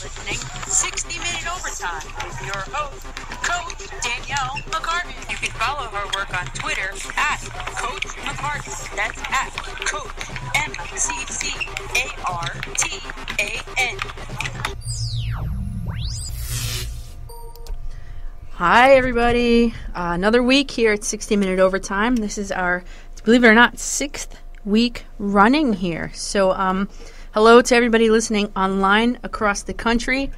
listening 60-Minute Overtime with your host, Coach Danielle McCartan. You can follow her work on Twitter at Coach McCartan. That's at Coach McCartan. Hi, everybody. Another week here at 60-Minute Overtime. This is our, believe it or not, 6th week running here. So, hello to everybody listening online across the country,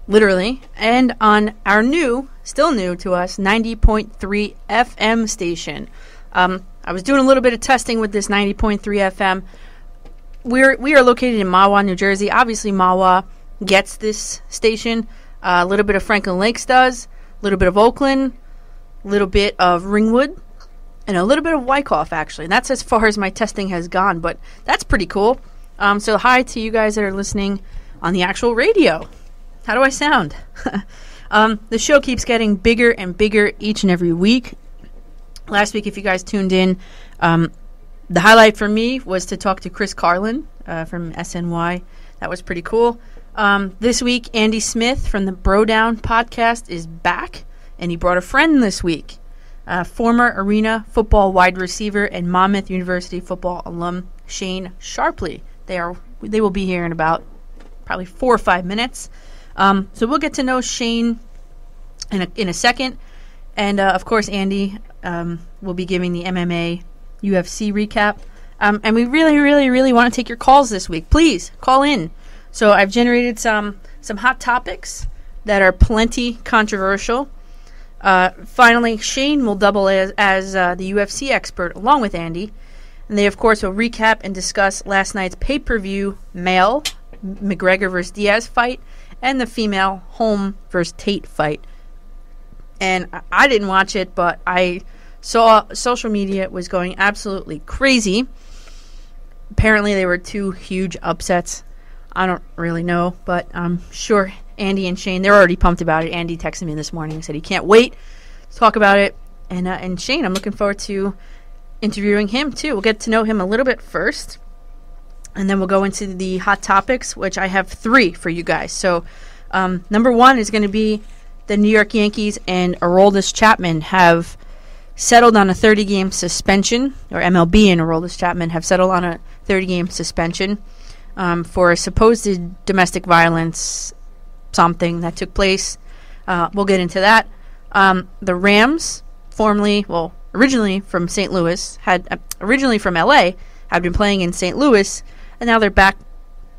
literally, and on our still new to us, 90.3 FM station. I was doing a little bit of testing with this 90.3 FM. We are located in Mahwah, New Jersey. Obviously, Mahwah gets this station. A little bit of Franklin Lakes does. A little bit of Oakland, a little bit of Ringwood, and a little bit of Wyckoff, actually. And that's as far as my testing has gone, but that's pretty cool. So hi to you guys that are listening on the actual radio. How do I sound? The show keeps getting bigger and bigger each and every week. Last week, if you guys tuned in, the highlight for me was to talk to Chris Carlin from SNY. That was pretty cool. This week, Andy Smith from the Bro Down podcast is back, and he brought a friend this week, former Arena football wide receiver and Monmouth University football alum Shane Sharpley. They will be here in about probably 4 or 5 minutes. So we'll get to know Shane in a second, and of course Andy will be giving the MMA UFC recap. And we really want to take your calls this week. Please call in. So I've generated some hot topics that are plenty controversial. Finally, Shane will double as the UFC expert along with Andy. And they, of course, will recap and discuss last night's pay-per-view male McGregor versus Diaz fight and the female Holm versus Tate fight. And I didn't watch it, but I saw social media was going absolutely crazy. Apparently, there were 2 huge upsets. I don't really know, but I'm sure Andy and Shane, they're already pumped about it. Andy texted me this morning and said he can't wait to talk about it. And Shane, I'm looking forward to interviewing him, too. We'll get to know him a little bit first, and then we'll go into the hot topics, which I have 3 for you guys. So number 1 is going to be the New York Yankees and Aroldis Chapman have settled on a 30-game suspension, or MLB and Aroldis Chapman have settled on a 30-game suspension for a supposed domestic violence something that took place. We'll get into that. The Rams, originally from St. Louis, originally from LA, had been playing in St. Louis, and now they're back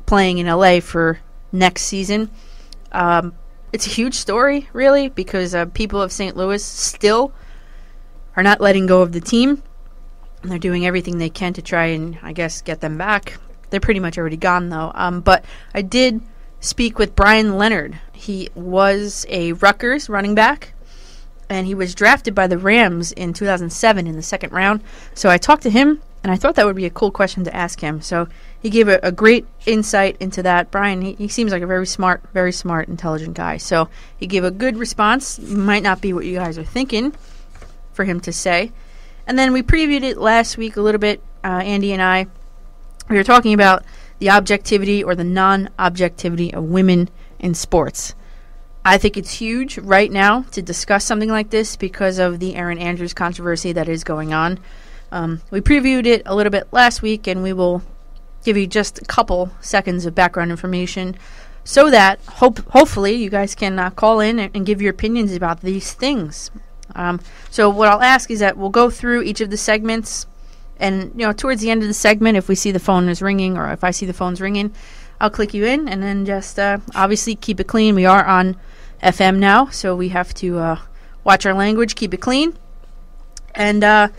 playing in LA for next season. It's a huge story, really, because people of St. Louis still are not letting go of the team, and they're doing everything they can to try and, I guess, get them back. They're pretty much already gone, though. But I did speak with Brian Leonard. He was a Rutgers running back, and he was drafted by the Rams in 2007 in the 2nd round. So I talked to him, and I thought that would be a cool question to ask him. So he gave a great insight into that. Brian, he seems like a very smart, intelligent guy. So he gave a good response. Might not be what you guys are thinking for him to say. And then we previewed it last week a little bit, Andy and I. We were talking about the objectivity or the non-objectivity of women in sports. I think it's huge right now to discuss something like this because of the Erin Andrews controversy that is going on. We previewed it a little bit last week, and we will give you just a couple seconds of background information so that hopefully you guys can call in and give your opinions about these things. So what I'll ask is that we'll go through each of the segments. And, towards the end of the segment, if we see the phone is ringing or if I see the phone's ringing, I'll click you in and then just obviously keep it clean. We are on FM now, so we have to watch our language, keep it clean. And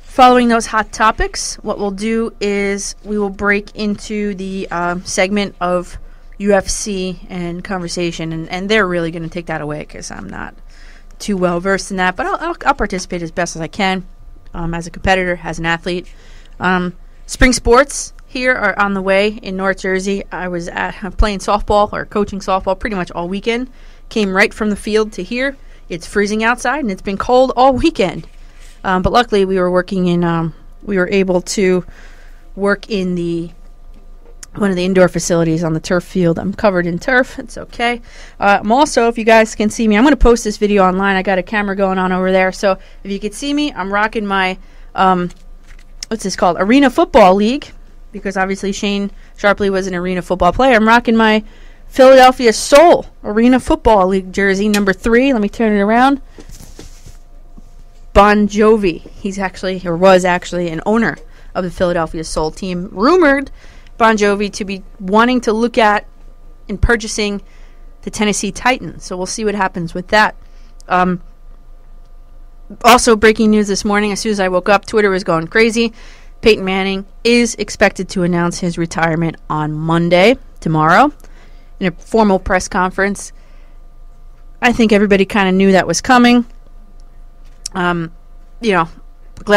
following those hot topics, what we'll do is we will break into the segment of UFC and conversation. And they're really going to take that away because I'm not too well versed in that. But I'll participate as best as I can. As a competitor, as an athlete. Spring sports here are on the way in North Jersey. I was playing softball or coaching softball pretty much all weekend. Came right from the field to here. It's freezing outside, and it's been cold all weekend. But luckily, we were able to work in the one of the indoor facilities on the turf field. I'm covered in turf. It's okay. I'm also, if you guys can see me, I'm going to post this video online. I got a camera going on over there. So if you could see me, I'm rocking my, what's this called? Arena Football League, because obviously Shane Sharpley was an arena football player. I'm rocking my Philadelphia Soul Arena Football League jersey, number 3. Let me turn it around. Bon Jovi. He's actually, or was actually, an owner of the Philadelphia Soul team. Rumored Bon Jovi to be wanting to look at in purchasing the Tennessee Titans. So we'll see what happens with that. Also, breaking news this morning, as soon as I woke up, Twitter was going crazy. Peyton Manning is expected to announce his retirement on Monday, tomorrow, in a formal press conference. I think everybody kind of knew that was coming. Glad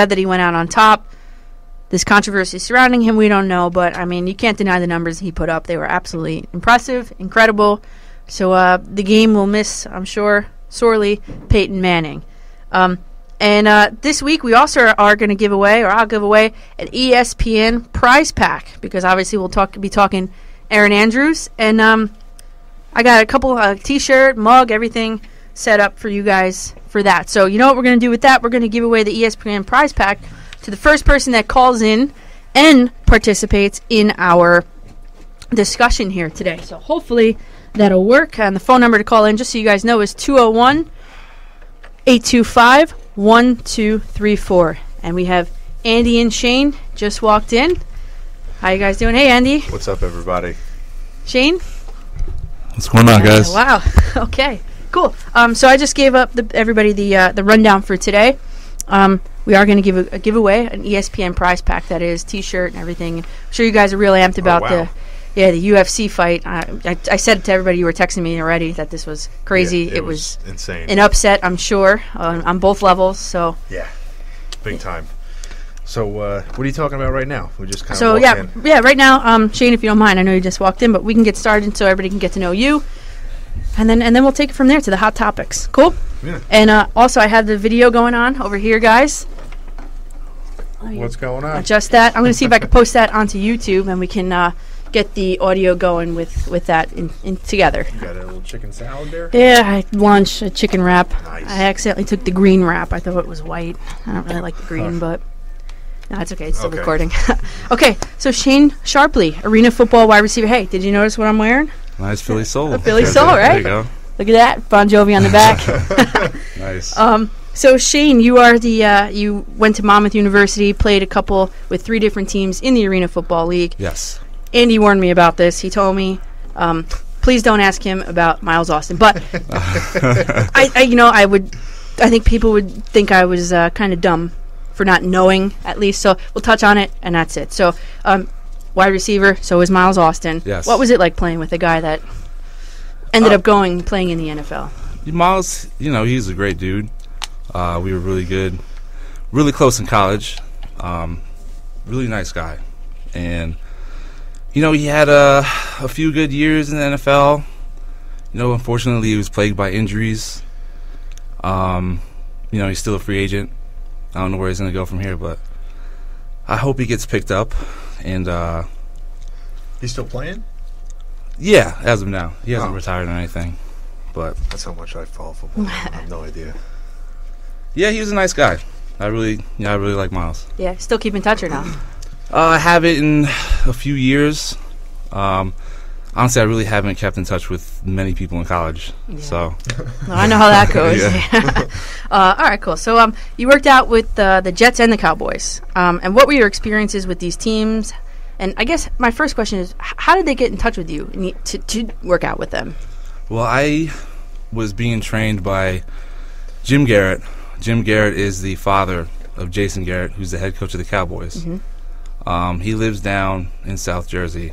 that he went out on top. This controversy surrounding him, we don't know, but, I mean, you can't deny the numbers he put up. They were absolutely impressive, incredible. So the game will miss, I'm sure, sorely, Peyton Manning. And this week we also are going to give away, or I'll give away, an ESPN Prize Pack, because obviously we'll be talking Erin Andrews. And I got a couple T-shirt, mug, everything set up for you guys for that. So you know what we're going to do with that? We're going to give away the ESPN Prize Pack to the first person that calls in and participates in our discussion here today. So hopefully that'll work. And the phone number to call in, just so you guys know, is 201-825-1234. And we have Andy and Shane just walked in. How you guys doing? Hey, Andy. What's up, everybody? Shane? What's going on, guys? Wow. Okay. Cool. So I just gave up everybody the rundown for today. We are going to give a giveaway, an ESPN Prize Pack, that is, T-shirt and everything. I'm sure you guys are really amped about the UFC fight. I said to everybody, you were texting me already, that this was crazy. Yeah, it was insane. An upset, I'm sure, on both levels. So yeah, big time. So what are you talking about right now? We just kind of in. Right now, Shane, if you don't mind, I know you just walked in, but we can get started so everybody can get to know you. And then we'll take it from there to the hot topics. Cool? Yeah. And also, I have the video going on over here, guys. What's going on? Adjust that. I'm going to see if I can post that onto YouTube, and we can get the audio going with that in together. You got a little chicken salad there? Yeah, I launched a chicken wrap. Nice. I accidentally took the green wrap. I thought it was white. I don't really like the green, but no, it's okay. It's still recording. Okay, so Shane Sharpley, arena football wide receiver. Hey, did you notice what I'm wearing? Nice Philly Soul. A Philly Soul, right? There you go. Look at that, Bon Jovi on the back. Nice. So Shane, you are you went to Monmouth University, played a couple with 3 different teams in the Arena Football League. Yes. Andy warned me about this. He told me, please don't ask him about Miles Austin. But I think people would think I was kind of dumb for not knowing, at least. So we'll touch on it, and that's it. So wide receiver, so is Miles Austin. Yes. What was it like playing with a guy that ended up playing in the NFL? Miles, he's a great dude. We were really good, really close in college. Really nice guy. And, he had a few good years in the NFL. Unfortunately, he was plagued by injuries. He's still a free agent. I don't know where he's going to go from here, but I hope he gets picked up. And he's still playing? Yeah, as of now. He hasn't retired or anything. But that's how much I follow football. I have no idea. Yeah, he was a nice guy. I really like Miles. Yeah, still keep in touch or not? I haven't in a few years. Honestly, I really haven't kept in touch with many people in college. Yeah. So I know how that goes. All right, cool. So you worked out with the Jets and the Cowboys. And what were your experiences with these teams? And I guess my first question is, how did they get in touch with you to work out with them? Well, I was being trained by Jim Garrett. Jim Garrett is the father of Jason Garrett, who's the head coach of the Cowboys. Mm-hmm. He lives down in South Jersey.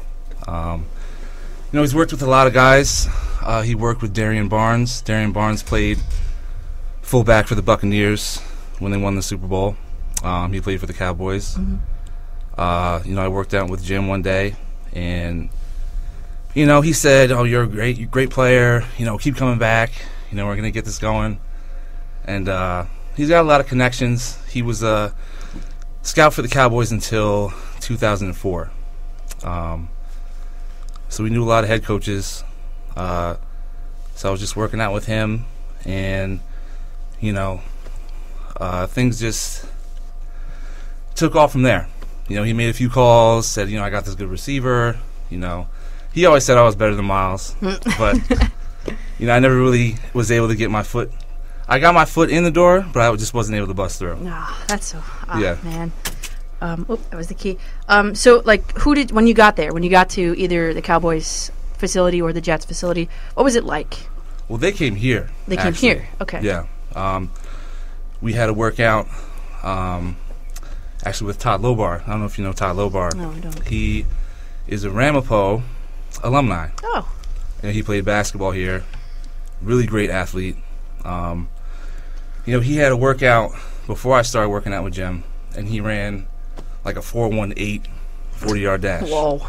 He's worked with a lot of guys. He worked with Darian Barnes. Darian Barnes played fullback for the Buccaneers when they won the Super Bowl. He played for the Cowboys. Mm-hmm. I worked out with Jim one day, and he said, "Oh, you're a great player. Keep coming back. We're going to get this going." And he's got a lot of connections. He was a scout for the Cowboys until 2004. So we knew a lot of head coaches. So I was just working out with him, and, things just took off from there. He made a few calls, said, I got this good receiver. He always said I was better than Miles, but, I never really was able to get my foot. I got my foot in the door, but I just wasn't able to bust through. That's so, yeah, man. That was the key. So, when you got there, when you got to either the Cowboys facility or the Jets facility, what was it like? Well, they came here. They came here, okay. Yeah. We had a workout, actually with Todd Lobar. I don't know if you know Todd Lobar. No, I don't. He is a Ramapo alumni. Oh. He played basketball here. Really great athlete. He had a workout before I started working out with Jim, and he ran like a 4.18 40-yard dash. Whoa.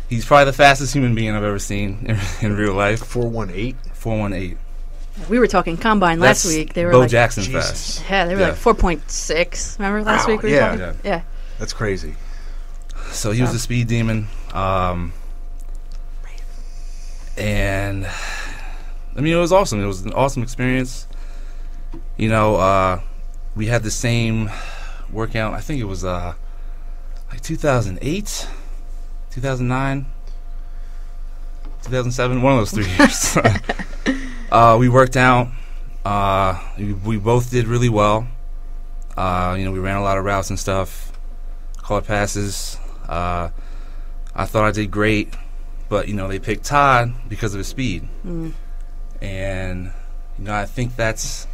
He's probably the fastest human being I've ever seen in real life. 4.18? 4.18. We were talking combine last week. They were Bo Jackson Jesus. fast. Yeah, they were like 4.6. Remember last week we were talking? Yeah. That's crazy. So he was a speed demon. And, it was awesome. It was an awesome experience. We had the same workout. I think it was 2008, 2009, 2007, one of those 3 years. We worked out. We both did really well. We ran a lot of routes and stuff, caught passes. I thought I did great, but, they picked Todd because of his speed. And, I think that's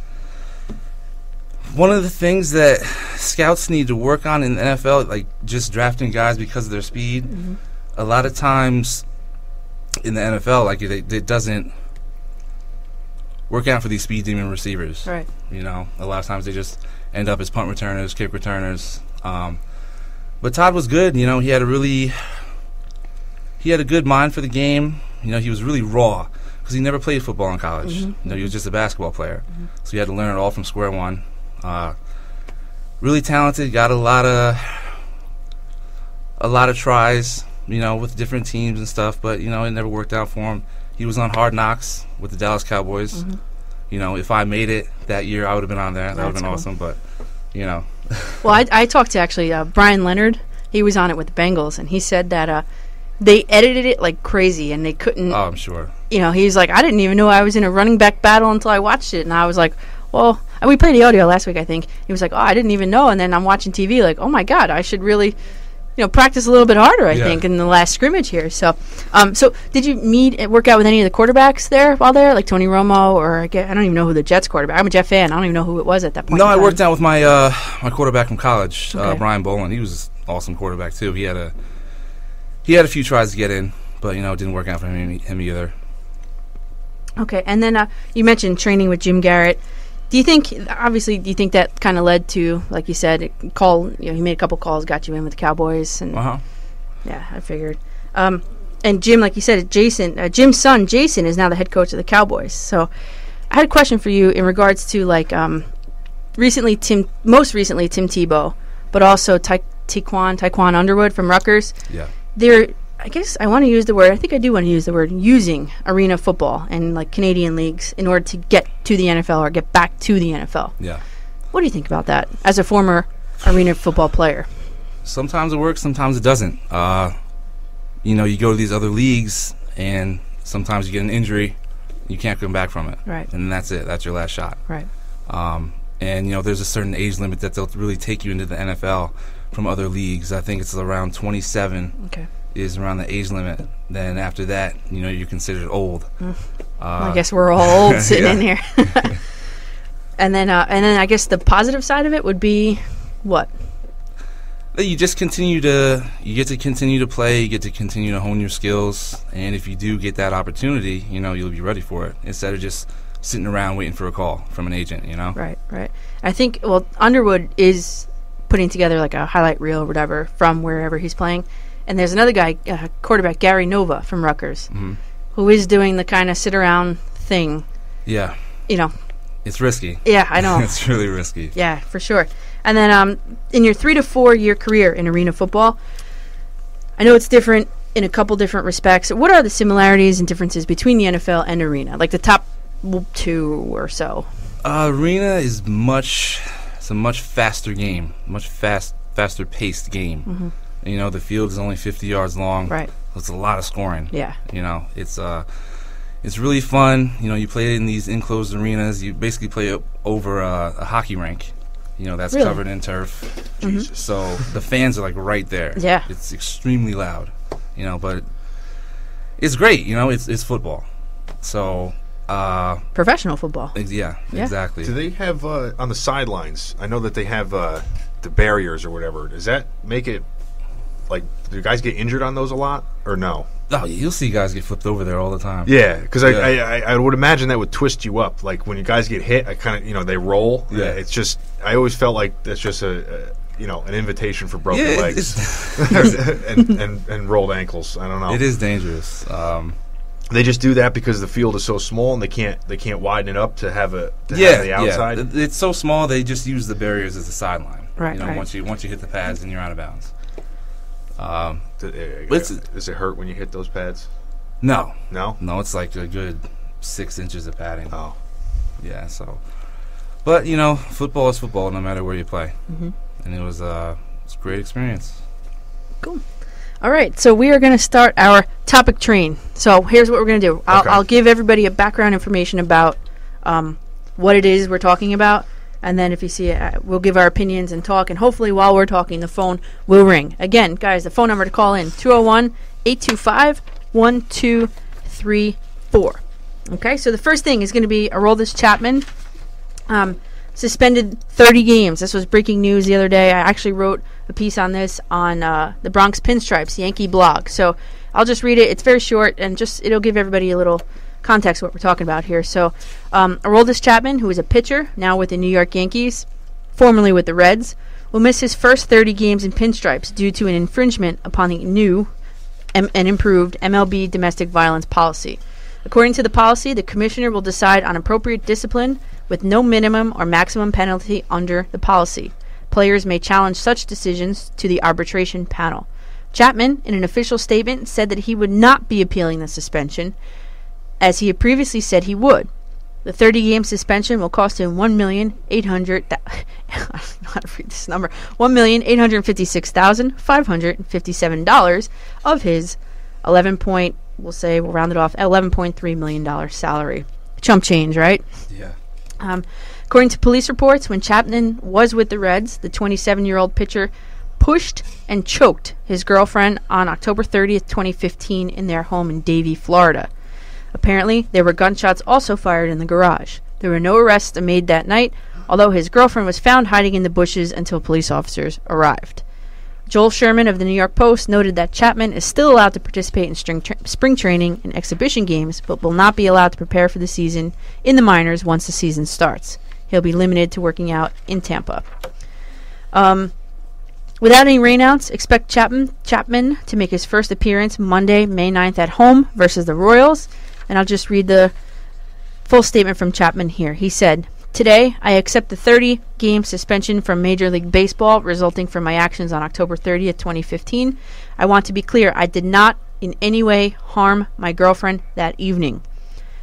one of the things that scouts need to work on in the NFL, like just drafting guys because of their speed. A lot of times in the NFL, it doesn't work out for these speed demon receivers. Right. A lot of times they just end up as punt returners, kick returners. But Todd was good. He had a good mind for the game. He was really raw because he never played football in college. He was just a basketball player. So he had to learn it all from square one. Really talented, got a lot of tries, with different teams and stuff, but, it never worked out for him. He was on Hard Knocks with the Dallas Cowboys. If I made it that year, I would have been on there. That would have been awesome, but, Well, I talked to, actually, Brian Leonard. He was on it with the Bengals, and he said that they edited it like crazy, and they couldn't. Oh, I'm sure. He's like, I didn't even know I was in a running back battle until I watched it, and I was like, well, and we played the audio last week, I think. He was like, I didn't even know, and then I'm watching TV like, oh my God, I should really, practice a little bit harder, I think, in the last scrimmage here. So, so did you work out with any of the quarterbacks there while there, like Tony Romo, or I don't even know who the Jets quarterback. I'm a Jet fan. I don't even know who it was at that point. No, I worked out with my my quarterback from college, Brian Boland. He was an awesome quarterback too. He had a few tries to get in, but it didn't work out for him either. Okay, and then you mentioned training with Jim Garrett. Do you think that kind of led to, like you said, he made a couple calls, got you in with the Cowboys, and yeah, I figured. And Jim, like you said, Jim's son Jason is now the head coach of the Cowboys. So I had a question for you in regards to most recently Tim Tebow, but also Taekwon Underwood from Rutgers. Yeah, I guess I want to use the word. I think I do want to use the word using arena football and Canadian leagues in order to get to the NFL or get back to the NFL. Yeah. What do you think about that as a former arena football player? Sometimes it works, sometimes it doesn't. You go to these other leagues, and sometimes you get an injury, you can't come back from it. Right. And that's it. That's your last shot. Right. And there's a certain age limit that they'll really take you into the NFL from other leagues. I think it's around 27. Okay. Is around the age limit. Then after that, you're considered old. I guess we're all old sitting in here. and then I guess the positive side of it would be what? You just continue to continue to play. You get to continue to hone your skills, and if you do get that opportunity, you'll be ready for it instead of just sitting around waiting for a call from an agent. Right. I think Underwood is putting together like a highlight reel or whatever from wherever he's playing. And there's another guy, quarterback Gary Nova from Rutgers, who is doing the kind of sit-around thing. Yeah. It's risky. Yeah, I know. It's really risky. Yeah, for sure. And then in your 3 to 4 year career in arena football, I know it's different in a couple different respects. What are the similarities and differences between the NFL and arena? Like the top 2 or so. Arena is it's a much faster game, much faster paced game. Mm-hmm. You know, the field is only 50 yards long. Right. It's a lot of scoring. Yeah. You know, it's really fun. You know, you play in these enclosed arenas. You basically play over a hockey rink. You know, that's really? covered in turf. Mm-hmm. So the fans are like right there. Yeah. It's extremely loud. You know, but it's great. You know, it's football. So. Professional football. Yeah, exactly. Do they have on the sidelines? I know that they have the barriers or whatever. Does that make it like? Do guys get injured on those a lot or no? Oh, you'll see guys get flipped over there all the time. Yeah, because I would imagine that would twist you up. Like when you guys get hit, I kind of they roll. Yeah, it's just I always felt like that's just an invitation for broken legs and rolled ankles. I don't know. It is dangerous. They just do that because the field is so small and they can't widen it up to have have the outside. Yeah. It's so small they just use the barriers as a sideline. Right. You know, right. once you hit the pads, then you're out of bounds. Does it hurt when you hit those pads? No. No. It's like a good 6 inches of padding. Oh. Yeah. So, but you know, football is football no matter where you play, Mm-hmm. and it was a great experience. Cool. All right, so we are going to start our topic train. So here's what we're going to do. I'll give everybody a background information about what it is we're talking about, and then if you see it, we'll give our opinions and talk, and hopefully while we're talking, the phone will ring. Again, guys, the phone number to call in, 201-825-1234. Okay, so the first thing is going to be Aroldis Chapman, suspended 30 games. This was breaking news the other day. I actually wrote a piece on this on the Bronx Pinstripes Yankee blog. So I'll just read it. It's very short, and it'll give everybody a little context of what we're talking about here. So Aroldis Chapman, who is a pitcher, now with the New York Yankees, formerly with the Reds, will miss his first 30 games in Pinstripes due to an infringement upon the new and improved MLB domestic violence policy. According to the policy, the commissioner will decide on appropriate discipline with no minimum or maximum penalty under the policy. Players may challenge such decisions to the arbitration panel. Chapman, in an official statement, said that he would not be appealing the suspension, as he had previously said he would. The 30-game suspension will cost him $1,856,557 of his we'll round it off, $11.3 million salary. Chump change, right? Yeah. According to police reports, when Chapman was with the Reds, the 27-year-old pitcher pushed and choked his girlfriend on October 30th, 2015 in their home in Davie, Florida. Apparently, there were gunshots also fired in the garage. There were no arrests made that night, although his girlfriend was found hiding in the bushes until police officers arrived. Joel Sherman of the New York Post noted that Chapman is still allowed to participate in spring training and exhibition games, but will not be allowed to prepare for the season in the minors once the season starts. He'll be limited to working out in Tampa. Without any rainouts, expect Chapman to make his first appearance Monday, May 9th at home versus the Royals. And I'll just read the full statement from Chapman here. He said, "Today, I accept the 30-game suspension from Major League Baseball resulting from my actions on October 30th, 2015. I want to be clear, I did not in any way harm my girlfriend that evening.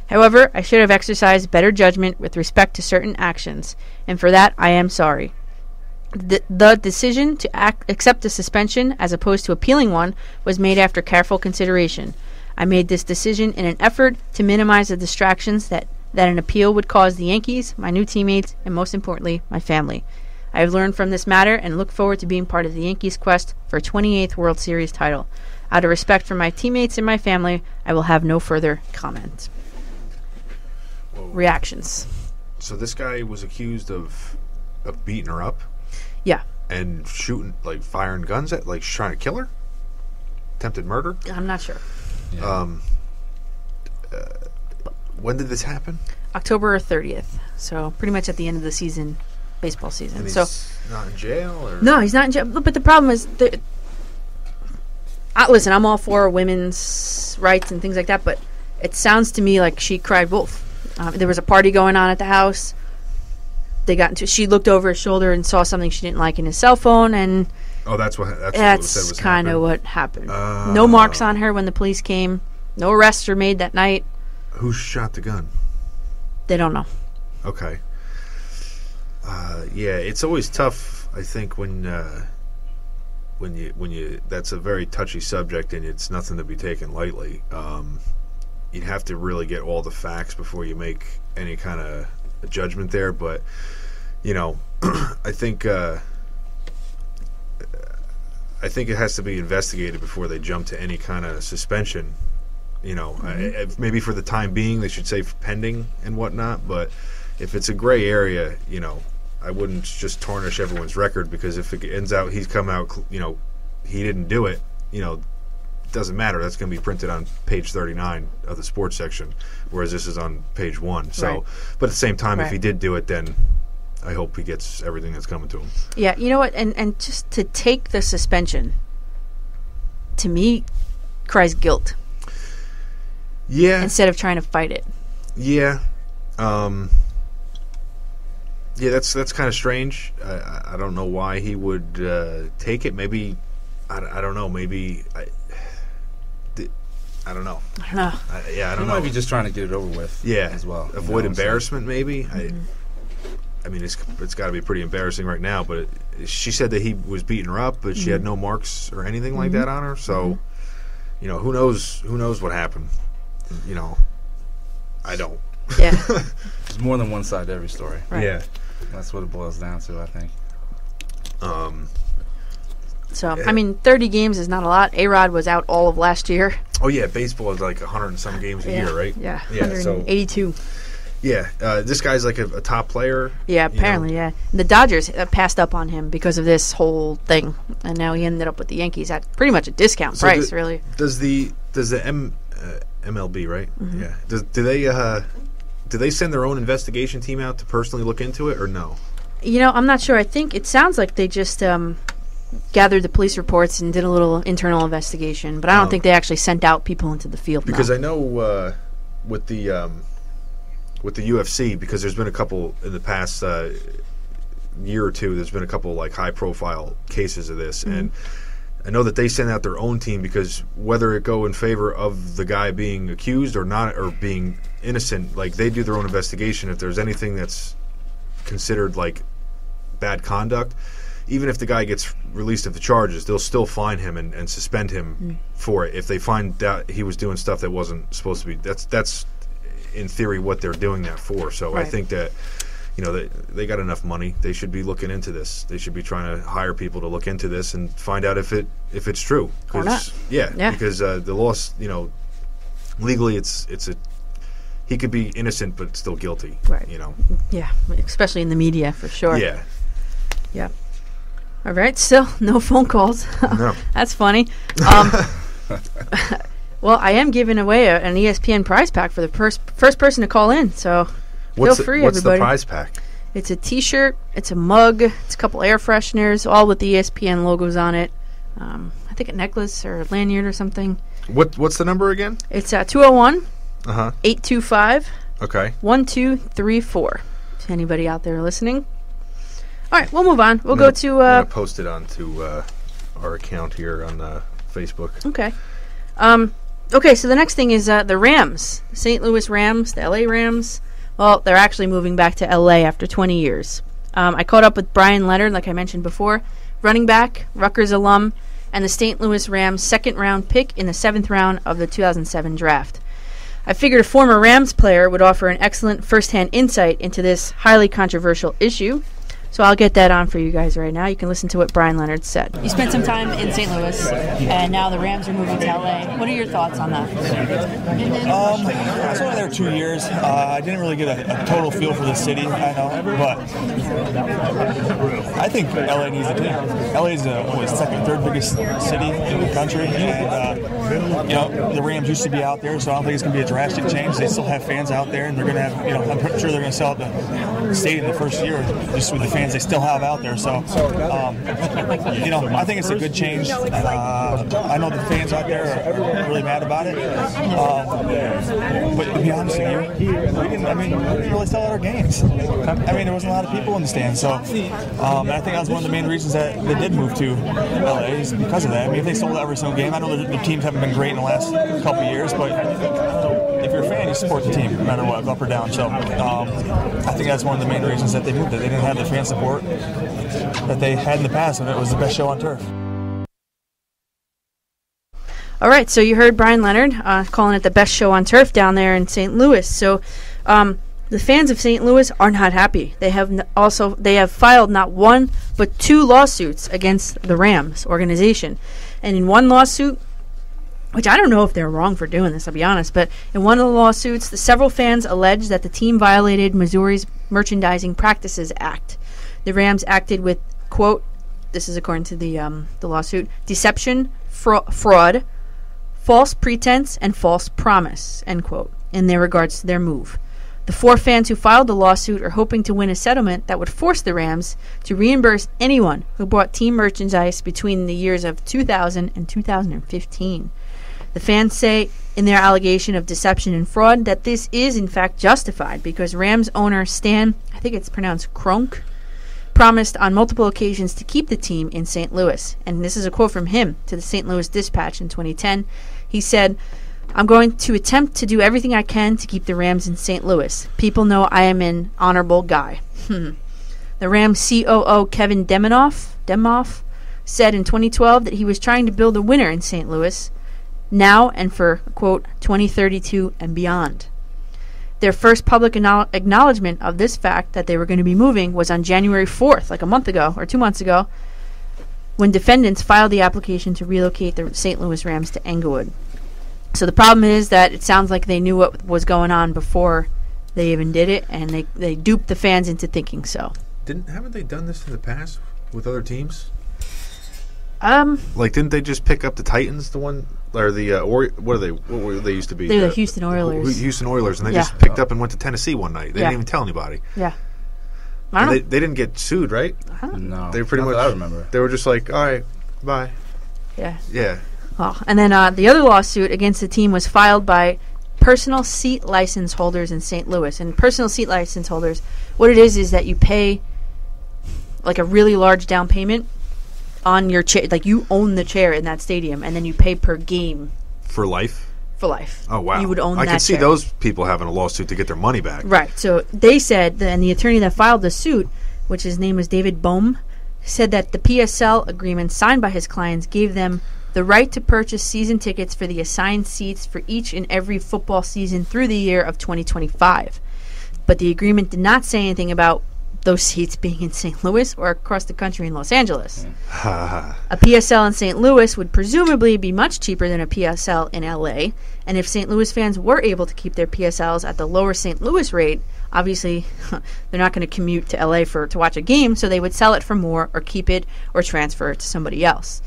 However, I should have exercised better judgment with respect to certain actions, and for that I am sorry. The decision to accept the suspension as opposed to appealing one was made after careful consideration. I made this decision in an effort to minimize the distractions that an appeal would cause the Yankees, my new teammates, and most importantly, my family. I have learned from this matter and look forward to being part of the Yankees' quest for a 28th World Series title. Out of respect for my teammates and my family, I will have no further comment." Whoa. Reactions. So this guy was accused of beating her up? Yeah. And shooting, firing guns at, trying to kill her? Attempted murder? I'm not sure. Yeah. When did this happen? October 30th. So pretty much at the end of the season, baseball season. And he's not in jail? Or? No, he's not in jail. But the problem is, listen, I'm all for women's rights and things like that, but it sounds to me like she cried wolf. There was a party going on at the house. She looked over his shoulder and saw something she didn't like in his cell phone, and Oh, that's what was kind of happening. what happened. No marks on her when the police came. No arrests were made that night. Who shot the gun? They don't know. Okay. Yeah, it's always tough. I think when you that's a very touchy subject and it's nothing to be taken lightly. You'd have to really get all the facts before you make any kind of judgment there. But I think it has to be investigated before they jump to any kind of suspension. Maybe for the time being, they should say pending and whatnot. But if it's a gray area, I wouldn't just tarnish everyone's record, because if it ends out he's come out, he didn't do it, it doesn't matter. That's going to be printed on page 39 of the sports section, whereas this is on page 1. So, right. But at the same time, right. If he did do it, then I hope he gets everything that's coming to him. Yeah, you know what? And just to take the suspension, to me, cries guilt. Yeah. Instead of trying to fight it. Yeah. Yeah, that's kind of strange. I don't know why he would take it. Maybe I don't know. Maybe I don't know. I don't know. I don't know. He might be just trying to get it over with. Yeah, as well. Avoid embarrassment, maybe. Mm-hmm. I mean, it's got to be pretty embarrassing right now. But she said that he was beating her up, but she had no marks or anything like that on her. So, who knows? Who knows what happened? I don't. Yeah. There's more than one side to every story. Right. Yeah. That's what it boils down to, I think. So, I mean, 30 games is not a lot. A-Rod was out all of last year. Oh, yeah. Baseball is like 100 and some games a year, right? Yeah. Yeah. 182. Yeah. This guy's like a top player. Yeah, apparently, yeah. The Dodgers passed up on him because of this whole thing, and now he ended up with the Yankees at pretty much a discount price, really. Does the MLB, right? Mm-hmm. Yeah. Do they send their own investigation team out to personally look into it, or no? I'm not sure. I think it sounds like they just gathered the police reports and did a little internal investigation, but I don't think they actually sent out people into the field. Because I know with the UFC, because there's been a couple in the past year or two, there's been a couple like high-profile cases of this, and I know that they send out their own team, because whether it go in favor of the guy being accused or not, or being innocent, like they do their own investigation. If there's anything that's considered like bad conduct, even if the guy gets released of the charges, they'll still fine him and suspend him for it if they find that he was doing stuff that wasn't supposed to be. That's in theory what they're doing that for. So right. I think that they got enough money. They should be looking into this. They should be trying to hire people to look into this and find out if it's true. Or not. Yeah, because the loss, legally he could be innocent but still guilty. Right. Yeah, especially in the media for sure. Yeah. Yeah. All right. Still no phone calls. No. That's funny. Well, I am giving away an ESPN Prize Pack for the first person to call in. So. Feel free, what's everybody. the prize pack? It's a T-shirt, it's a mug, it's a couple air fresheners, all with the ESPN logos on it. I think a necklace or a lanyard or something. What's the number again? It's 201 825 Okay. 1234. If anybody out there listening. All right, we'll move on. We'll go to... I'm going to post it onto our account here on Facebook. Okay. Okay, so the next thing is the Rams. The St. Louis Rams, the LA Rams. Well, they're actually moving back to LA after 20 years. I caught up with Brian Leonard, like I mentioned before, running back, Rutgers alum, and the St. Louis Rams' second-round pick in the 7th round of the 2007 draft. I figured a former Rams player would offer an excellent first-hand insight into this highly controversial issue. So I'll get that on for you guys right now. You can listen to what Brian Leonard said. You spent some time in St. Louis, and now the Rams are moving to LA. What are your thoughts on that? I was only there 2 years. I didn't really get a total feel for the city, I know, but I think LA needs a team. LA is the third biggest city in the country, and the Rams used to be out there, so I don't think it's going to be a drastic change. They still have fans out there, and they're going to have, I'm pretty sure they're going to sell out the stadium the first year just with the fans they still have out there. So, I think it's a good change. I know the fans out there are really mad about it. But to be honest with you, we didn't really sell out our games. There wasn't a lot of people in the stands. So, and I think that's one of the main reasons that they did move to LA is because of that. If they sold out every single game, I know the teams haven't been great in the last couple of years, but if you're a fan, you support the team no matter what, up or down. So I think that's one of the main reasons that they moved it. They didn't have the fan support that they had in the past, and it was the best show on turf. All right, so you heard Brian Leonard calling it the best show on turf down there in St. Louis. So the fans of St. Louis are not happy. They have filed not one but 2 lawsuits against the Rams organization. And in one lawsuit, which I don't know if they're wrong for doing this, I'll be honest, but in one of the lawsuits, the several fans alleged that the team violated Missouri's Merchandising Practices Act. The Rams acted with, quote, this is according to the lawsuit, deception, fraud, false pretense, and false promise, end quote, in their regards to their move. The 4 fans who filed the lawsuit are hoping to win a settlement that would force the Rams to reimburse anyone who bought team merchandise between the years of 2000 and 2015. The fans say in their allegation of deception and fraud that this is in fact justified because Rams owner Stan, I think it's pronounced Kroenke, promised on multiple occasions to keep the team in St. Louis. And this is a quote from him to the St. Louis Dispatch in 2010. He said, "I'm going to attempt to do everything I can to keep the Rams in St. Louis. People know I am an honorable guy." The Rams COO Kevin Demoff said in 2012 that he was trying to build a winner in St. Louis now and for, quote, 2032 and beyond. Their first public acknowledgement of this fact that they were going to be moving was on January 4th, like a month ago or 2 months ago, when defendants filed the application to relocate the St. Louis Rams to Englewood. So the problem is that it sounds like they knew what was going on before they even did it, and they duped the fans into thinking so. Haven't they done this in the past with other teams? Like, didn't they just pick up the Titans, the one, or the what were they used to be? They were the Houston Oilers. Houston Oilers, and they just picked up and went to Tennessee one night. They didn't even tell anybody. Yeah. They didn't get sued, right? No. They pretty much. I remember. They were just like, all right, bye. Yeah. Yeah. Oh, and then the other lawsuit against the team was filed by personal seat license holders in St. Louis. And personal seat license holders, what it is that you pay like a really large down payment on your chair. Like, you own the chair in that stadium, and then you pay per game. For life? For life. Oh, wow. You would own that I can see chair. those people having a lawsuit to get their money back. Right. So they said, and the attorney that filed the suit, which his name was David Bohm, said that the PSL agreement signed by his clients gave them the right to purchase season tickets for the assigned seats for each and every football season through the year of 2025. But the agreement did not say anything about those seats being in St. Louis or across the country in Los Angeles. A PSL in St. Louis would presumably be much cheaper than a PSL in LA, and if St. Louis fans were able to keep their PSLs at the lower St. Louis rate, obviously they're not going to commute to LA to watch a game, so they would sell it for more or keep it or transfer it to somebody else.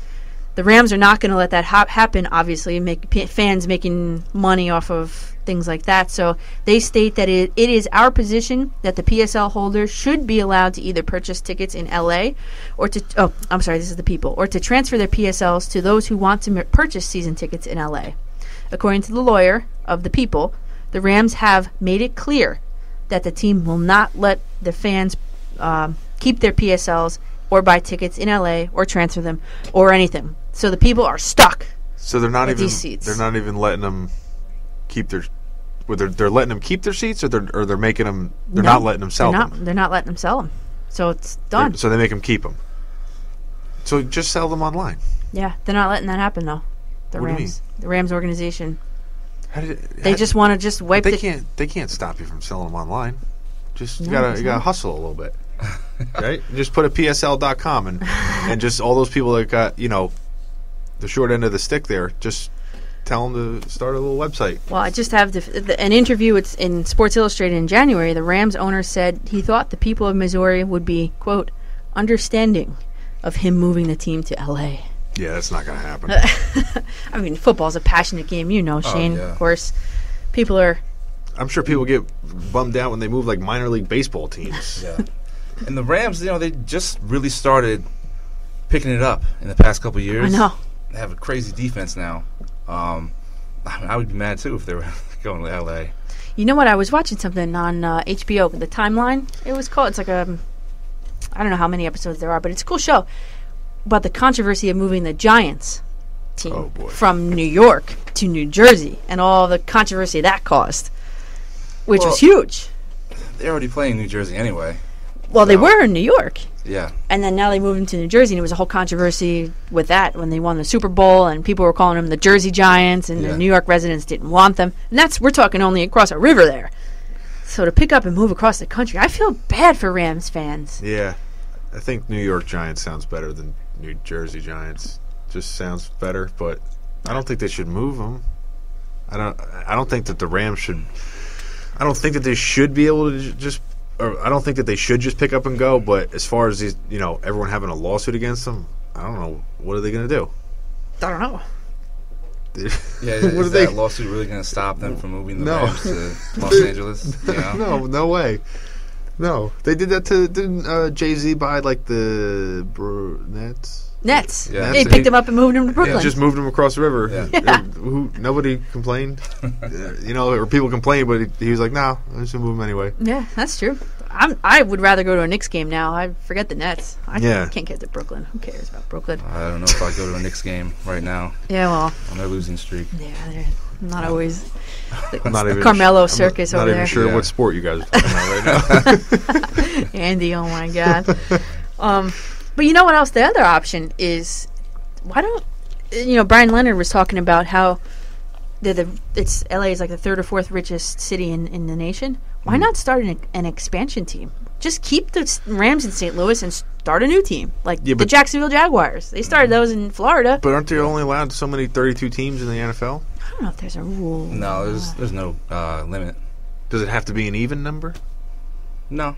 The Rams are not going to let that happen, obviously, fans making money off of things like that. So they state that it is our position that the PSL holders should be allowed to either purchase tickets in LA or to transfer their PSLs to those who want to purchase season tickets in LA. According to the lawyer of the People, the Rams have made it clear that the team will not let the fans keep their PSLs or buy tickets in LA or transfer them or anything. So the People are stuck. So they're not with even these seats. They're not even letting them keep their. They're letting them keep their seats, or they're making them. They're not letting them sell them. They're not letting them sell them. So it's done. So they make them keep them. So just sell them online. Yeah, they're not letting that happen though. The What do you Rams, the Rams organization. They just want to just wipe. They can't stop you from selling them online. Just you gotta hustle a little bit, right? Just put a PSL.com and just all those people that got the short end of the stick there. Just tell them to start a little website. Well, I just have an interview. It's in Sports Illustrated in January. The Rams owner said he thought the people of Missouri would be, quote, understanding of him moving the team to L.A. Yeah, that's not going to happen. I mean, football's a passionate game, Shane. yeah. Of course, people are. I'm sure people get bummed out when they move like minor league baseball teams. Yeah. And the Rams, they just really started picking it up in the past couple of years. I know. They have a crazy defense now. I would be mad too if they were going to L.A. You know what? I was watching something on HBO, The Timeline. It was called. It's like I don't know how many episodes there are, but it's a cool show about the controversy of moving the Giants team from New York to New Jersey and all the controversy that caused, which was huge. They're already playing New Jersey anyway. Well, they were in New York. Yeah. And then now they moved into New Jersey, and it was a whole controversy with that when they won the Super Bowl, and people were calling them the Jersey Giants, and the New York residents didn't want them. And we're talking only across a river there. So to pick up and move across the country, I feel bad for Rams fans. Yeah. I think New York Giants sounds better than New Jersey Giants. Just sounds better, but I don't think they should move them. I don't think that the Rams should. I don't think that they should be able to just. Or I don't think that they should just pick up and go. But as far as these, everyone having a lawsuit against them, I don't know. What are they going to do? I don't know. Yeah, is that lawsuit really going to stop them from moving the Rams to Los Angeles? No way. No, they did that to didn't Jay-Z buy like the Nets? Nets. Yeah. They picked him up and moved him to Brooklyn. Yeah, just moved him across the river. Yeah. Nobody complained, or people complained, but he was like, "No, I'm just gonna move him anyway." Yeah, that's true. I would rather go to a Knicks game now. I forget the Nets. I can't get to Brooklyn. Who cares about Brooklyn? I don't know if I'd go to a Knicks game right now. Yeah, well, on their losing streak. Yeah, they're not always the Carmelo circus over there. Not even sure what sport you guys are talking about right now. Andy, oh my God. But you know what else? The other option is, why don't Brian Leonard was talking about how it's LA is like the third or fourth richest city in the nation. Why not start an expansion team? Just keep the Rams in St. Louis and start a new team, like the Jacksonville Jaguars. They started those in Florida. But aren't they only allowed so many 32 teams in the NFL? I don't know if there's a rule. No, there's no limit. Does it have to be an even number? No.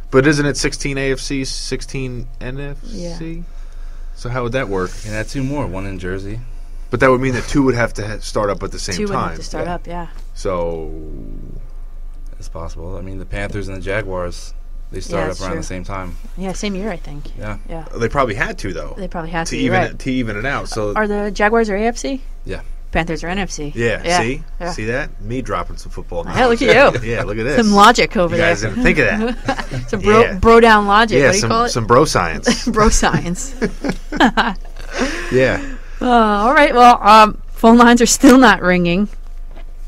But isn't it 16 AFC, 16 NFC? Yeah. So how would that work? And add two more, one in Jersey. But that would mean that two would have to start up at the same time. Two would have to start up, yeah. So it's possible. I mean, the Panthers and the Jaguars, they started up around the same time. Yeah, same year, I think. Yeah. They probably had to, though. They probably had to even it out. So are the Jaguars or AFC? Yeah. Panthers are NFC. Yeah. See? Yeah. See that? Me dropping some football knowledge. Yeah, look at you. Yeah, look at this. Some logic over there. You guys didn't think of that. Some bro down logic. Yeah, what do you call it? Some bro science. Bro science. Yeah. All right. Well, phone lines are still not ringing.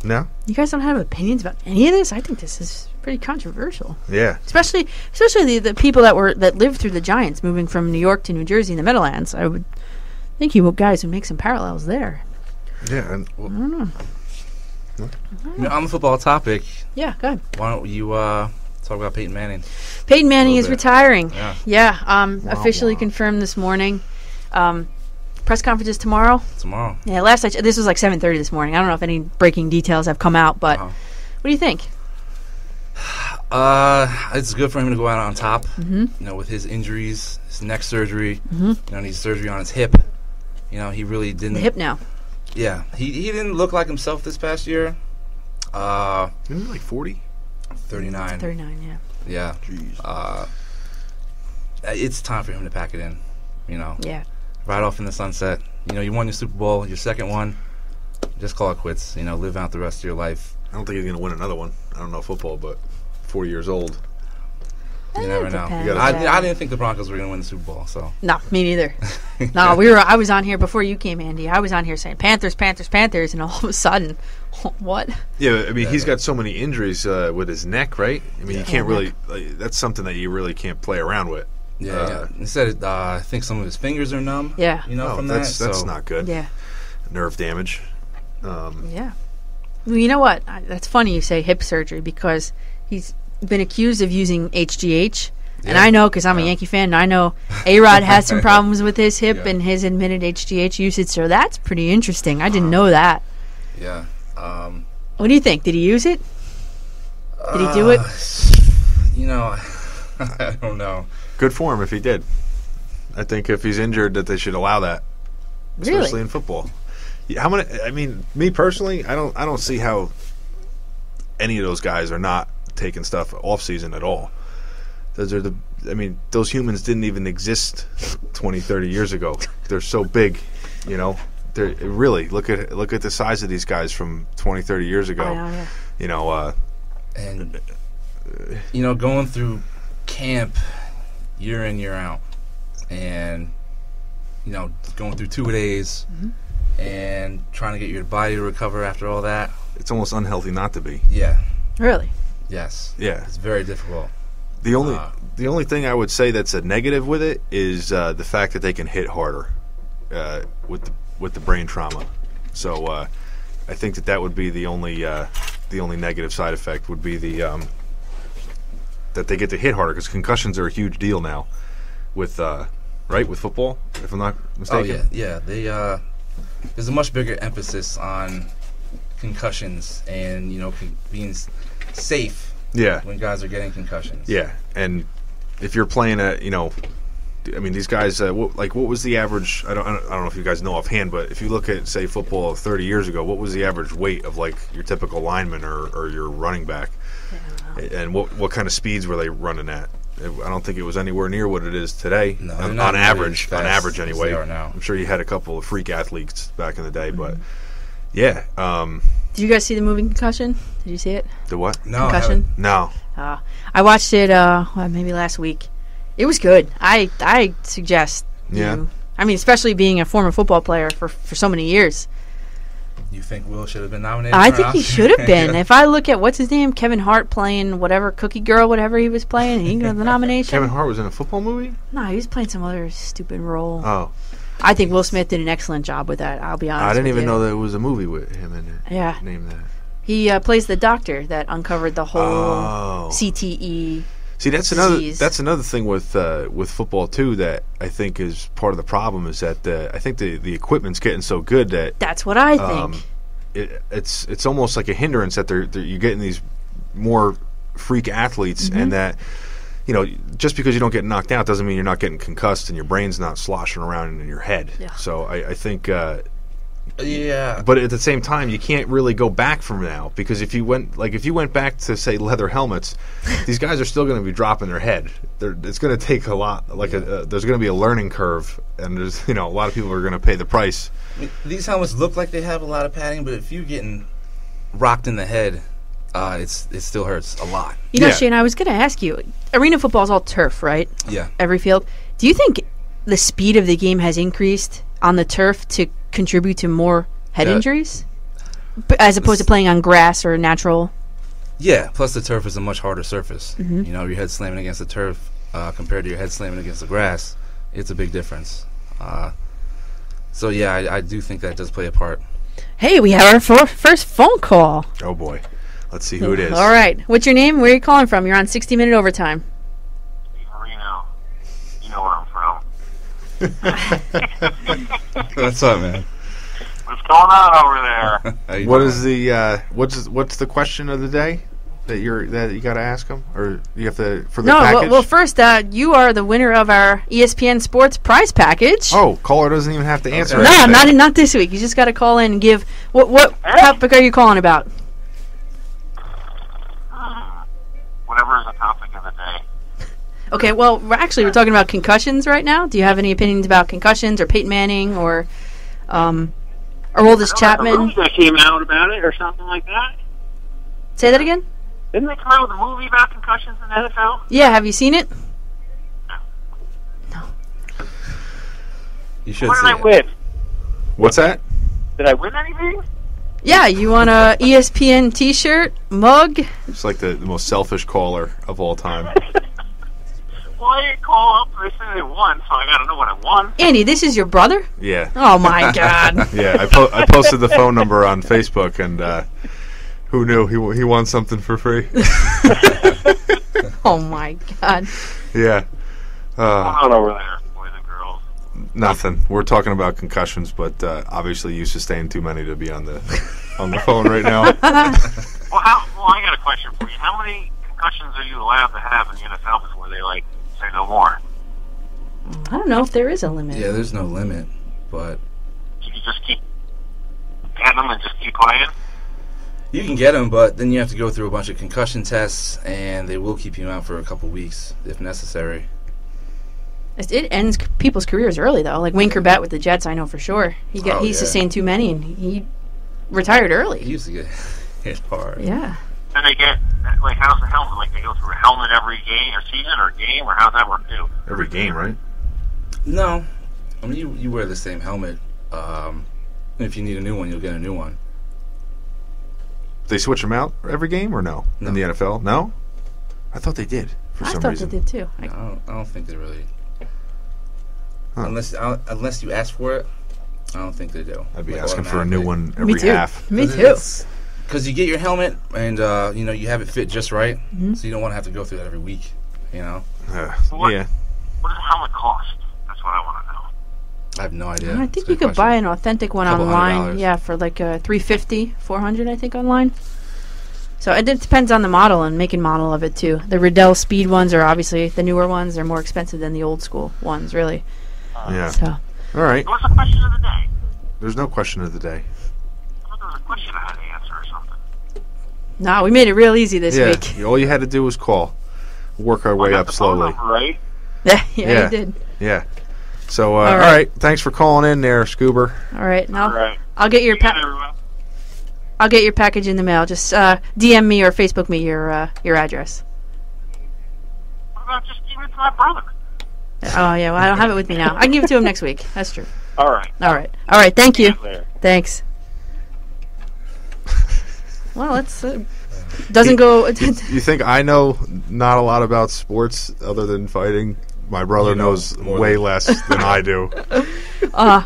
No? You guys don't have opinions about any of this? I think this is pretty controversial. Yeah. Especially the people that lived through the Giants moving from New York to New Jersey in the Meadowlands. I would think you guys would make some parallels there. Yeah. And, I don't know. On the football topic. Yeah, go ahead. Why don't you talk about Peyton Manning? Peyton Manning is retiring. Yeah. Officially confirmed this morning. Press conference is tomorrow. Yeah, this was like 7:30 this morning. I don't know if any breaking details have come out, but what do you think? It's good for him to go out on top. Mm-hmm. With his injuries, his neck surgery. Mm-hmm. Needs surgery on his hip. He really didn't. The hip now. Yeah, he didn't look like himself this past year. Isn't he like 40? 39. 39, yeah. Yeah. Jeez. It's time for him to pack it in. Yeah. Right off in the sunset. You won your Super Bowl, your second one. Just call it quits. Live out the rest of your life. I don't think he's going to win another one. I don't know football, but 4 years old. You never know. I didn't think the Broncos were going to win the Super Bowl. So no, me neither. No, I was on here before you came, Andy. I was on here saying Panthers, Panthers, Panthers, and all of a sudden, what? Yeah, I mean, he's got so many injuries with his neck, right? I mean, you can't really. That's something that you really can't play around with. Yeah. He said, I think some of his fingers are numb. Yeah. From that's not good. Yeah. Nerve damage. Yeah. Well, you know what? That's funny you say hip surgery because he's been accused of using HGH. Yeah. And I know because I'm a Yankee fan, and I know A-Rod has some problems with his hip and his admitted HGH usage, so that's pretty interesting. I didn't know that. Yeah. What do you think? Did he use it? Did he do it? I don't know. Good for him if he did. I think if he's injured that they should allow that. especially in football. Yeah, how many? I mean, me personally, I don't see how any of those guys are not taking stuff off season at all. Those humans didn't even exist 20, 30 years ago. They're so big, you know. They're really look at the size of these guys from 20, 30 years ago. Yeah. You know, and going through camp year in, year out, and going through 2 days and trying to get your body to recover after all that. It's almost unhealthy not to be. Yeah. Really? Yes. Yeah. It's very difficult. The only thing I would say that's a negative with it is the fact that they can hit harder with the brain trauma. So I think that would be the only negative side effect would be the that they get to hit harder, because concussions are a huge deal now with with football, if I'm not mistaken. Oh yeah. There's a much bigger emphasis on concussions and being safe. Yeah. When guys are getting concussions. Yeah, and if you're playing these guys. What was the average? I don't know if you guys know offhand, but if you look at, say, football 30 years ago, what was the average weight of like your typical lineman or your running back? And what kind of speeds were they running at? I don't think it was anywhere near what it is today. No, on average. On average, anyway. They are now. I'm sure you had a couple of freak athletes back in the day, but yeah. Did you guys see the movie Concussion? Did you see it? The what? No, Concussion? No. I watched it maybe last week. It was good. I suggest. Yeah. Especially being a former football player for so many years. You think Will should have been nominated? I think he should have been. If I look at what's his name, Kevin Hart playing whatever Cookie Girl, whatever he was playing, he got the nomination. Kevin Hart was in a football movie? No, he was playing some other stupid role. Oh. I think Will Smith did an excellent job with that. I'll be honest. I didn't with even you. know that it was a movie with him in it. Yeah. Name that. He plays the doctor that uncovered the whole CTE. See, that's disease. another thing with football too that I think is part of the problem is that I think the equipment's getting so good that that's what I think. It's almost like a hindrance that you're getting these more freak athletes, and that just because you don't get knocked out doesn't mean you're not getting concussed and your brain's not sloshing around in your head. Yeah. So I think. Yeah. But at the same time, you can't really go back from now, because if you went back to, say, leather helmets, these guys are still going to be dropping their head. It's going to take a lot. There's going to be a learning curve, and there's a lot of people are going to pay the price. These helmets look like they have a lot of padding, but if you're getting rocked in the head, it still hurts a lot. Shane, I was going to ask you. Arena football is all turf, right? Yeah. Every field. Do you think the speed of the game has increased on the turf to contribute to more head injuries as opposed to playing on grass or natural? Yeah, plus the turf is a much harder surface. Your head slamming against the turf compared to your head slamming against the grass, it's a big difference. So yeah, I do think that does play a part. Hey, we have our first phone call. Oh boy, let's see who it is. All right, what's your name? Where are you calling from? You're on 60 Minute Overtime. Reno. You know where I'm from. What's up, man? What's going on over there? What is the what's the question of the day that you got to ask them, or you have to for the package? Well, first, you are the winner of our ESPN Sports Prize Package. Oh, caller doesn't even have to answer. No, not this week. You just got to call in and give. What topic are you calling about? Whatever is the topic of the day. Okay, well, we're talking about concussions right now. Do you have any opinions about concussions or Peyton Manning or Aroldis Chapman? A movie that came out about it or something like that. Say that again? Didn't they come out with a movie about concussions in the NFL? Yeah, have you seen it? No. You should What see did I it. win? What's that? Did I win anything? Yeah, you want a ESPN T-shirt, mug? It's like the most selfish caller of all time. Well, I didn't call up and they said they won, so I got to know what I won. Andy, this is your brother? Yeah. Oh, my God. Yeah, I posted the phone number on Facebook, and who knew he won something for free? Oh, my God. Yeah. What's on over there, boys and girls? Nothing. We're talking about concussions, but obviously you sustained too many to be on the phone right now. Well, I got a question for you. How many concussions are you allowed to have in the NFL before they say no more? I don't know if there is a limit. Yeah, there's no limit, but just keep getting them and just keep playing? You can get them, but then you have to go through a bunch of concussion tests, and they will keep you out for a couple weeks if necessary. It ends people's careers early, though. Like Wayne Corbett with the Jets, I know for sure. He sustained too many, and he retired early. He used to get hit hard. Yeah. And they get, like, how's the helmet? Like, they go through a helmet every game or season or game, or how's that work, too? Every game, right? No. I mean, you wear the same helmet. If you need a new one, you'll get a new one. They switch them out every game or no? In the NFL? No? I thought they did for some reason. I thought they did, too. I don't think they really... Unless you ask for it, I don't think they do. I'd be asking for a new one every half. Me too. Because you get your helmet, and you have it fit just right, so you don't want to have to go through that every week. Yeah. What does a helmet cost? That's what I want to know. I have no idea. I think you could buy an authentic one online. $200. Yeah, for like $350, $400, I think, online. So it depends on the model and make and model of it too. The Riddell Speed ones are obviously the newer ones. They're more expensive than the old school ones, really. Yeah. So. All right. What's the question of the day? There's no question of the day. I thought there was a question I had to answer or something. No, we made it real easy this week. All you had to do was call. Work our way up slowly. Number, right? Yeah, you did. Yeah. So, all right. Thanks for calling in there, Scoober. All right. Now, All right. I'll get your I'll get your package in the mail. Just DM me or Facebook me your address. What about just giving it to my brother? Oh, yeah. Well, I don't have it with me now. I can give it to him next week. That's true. All right. All right. Thank you. Later. Thanks. Well, it's doesn't go. You think I know not a lot about sports other than fighting? My brother knows way less than I do.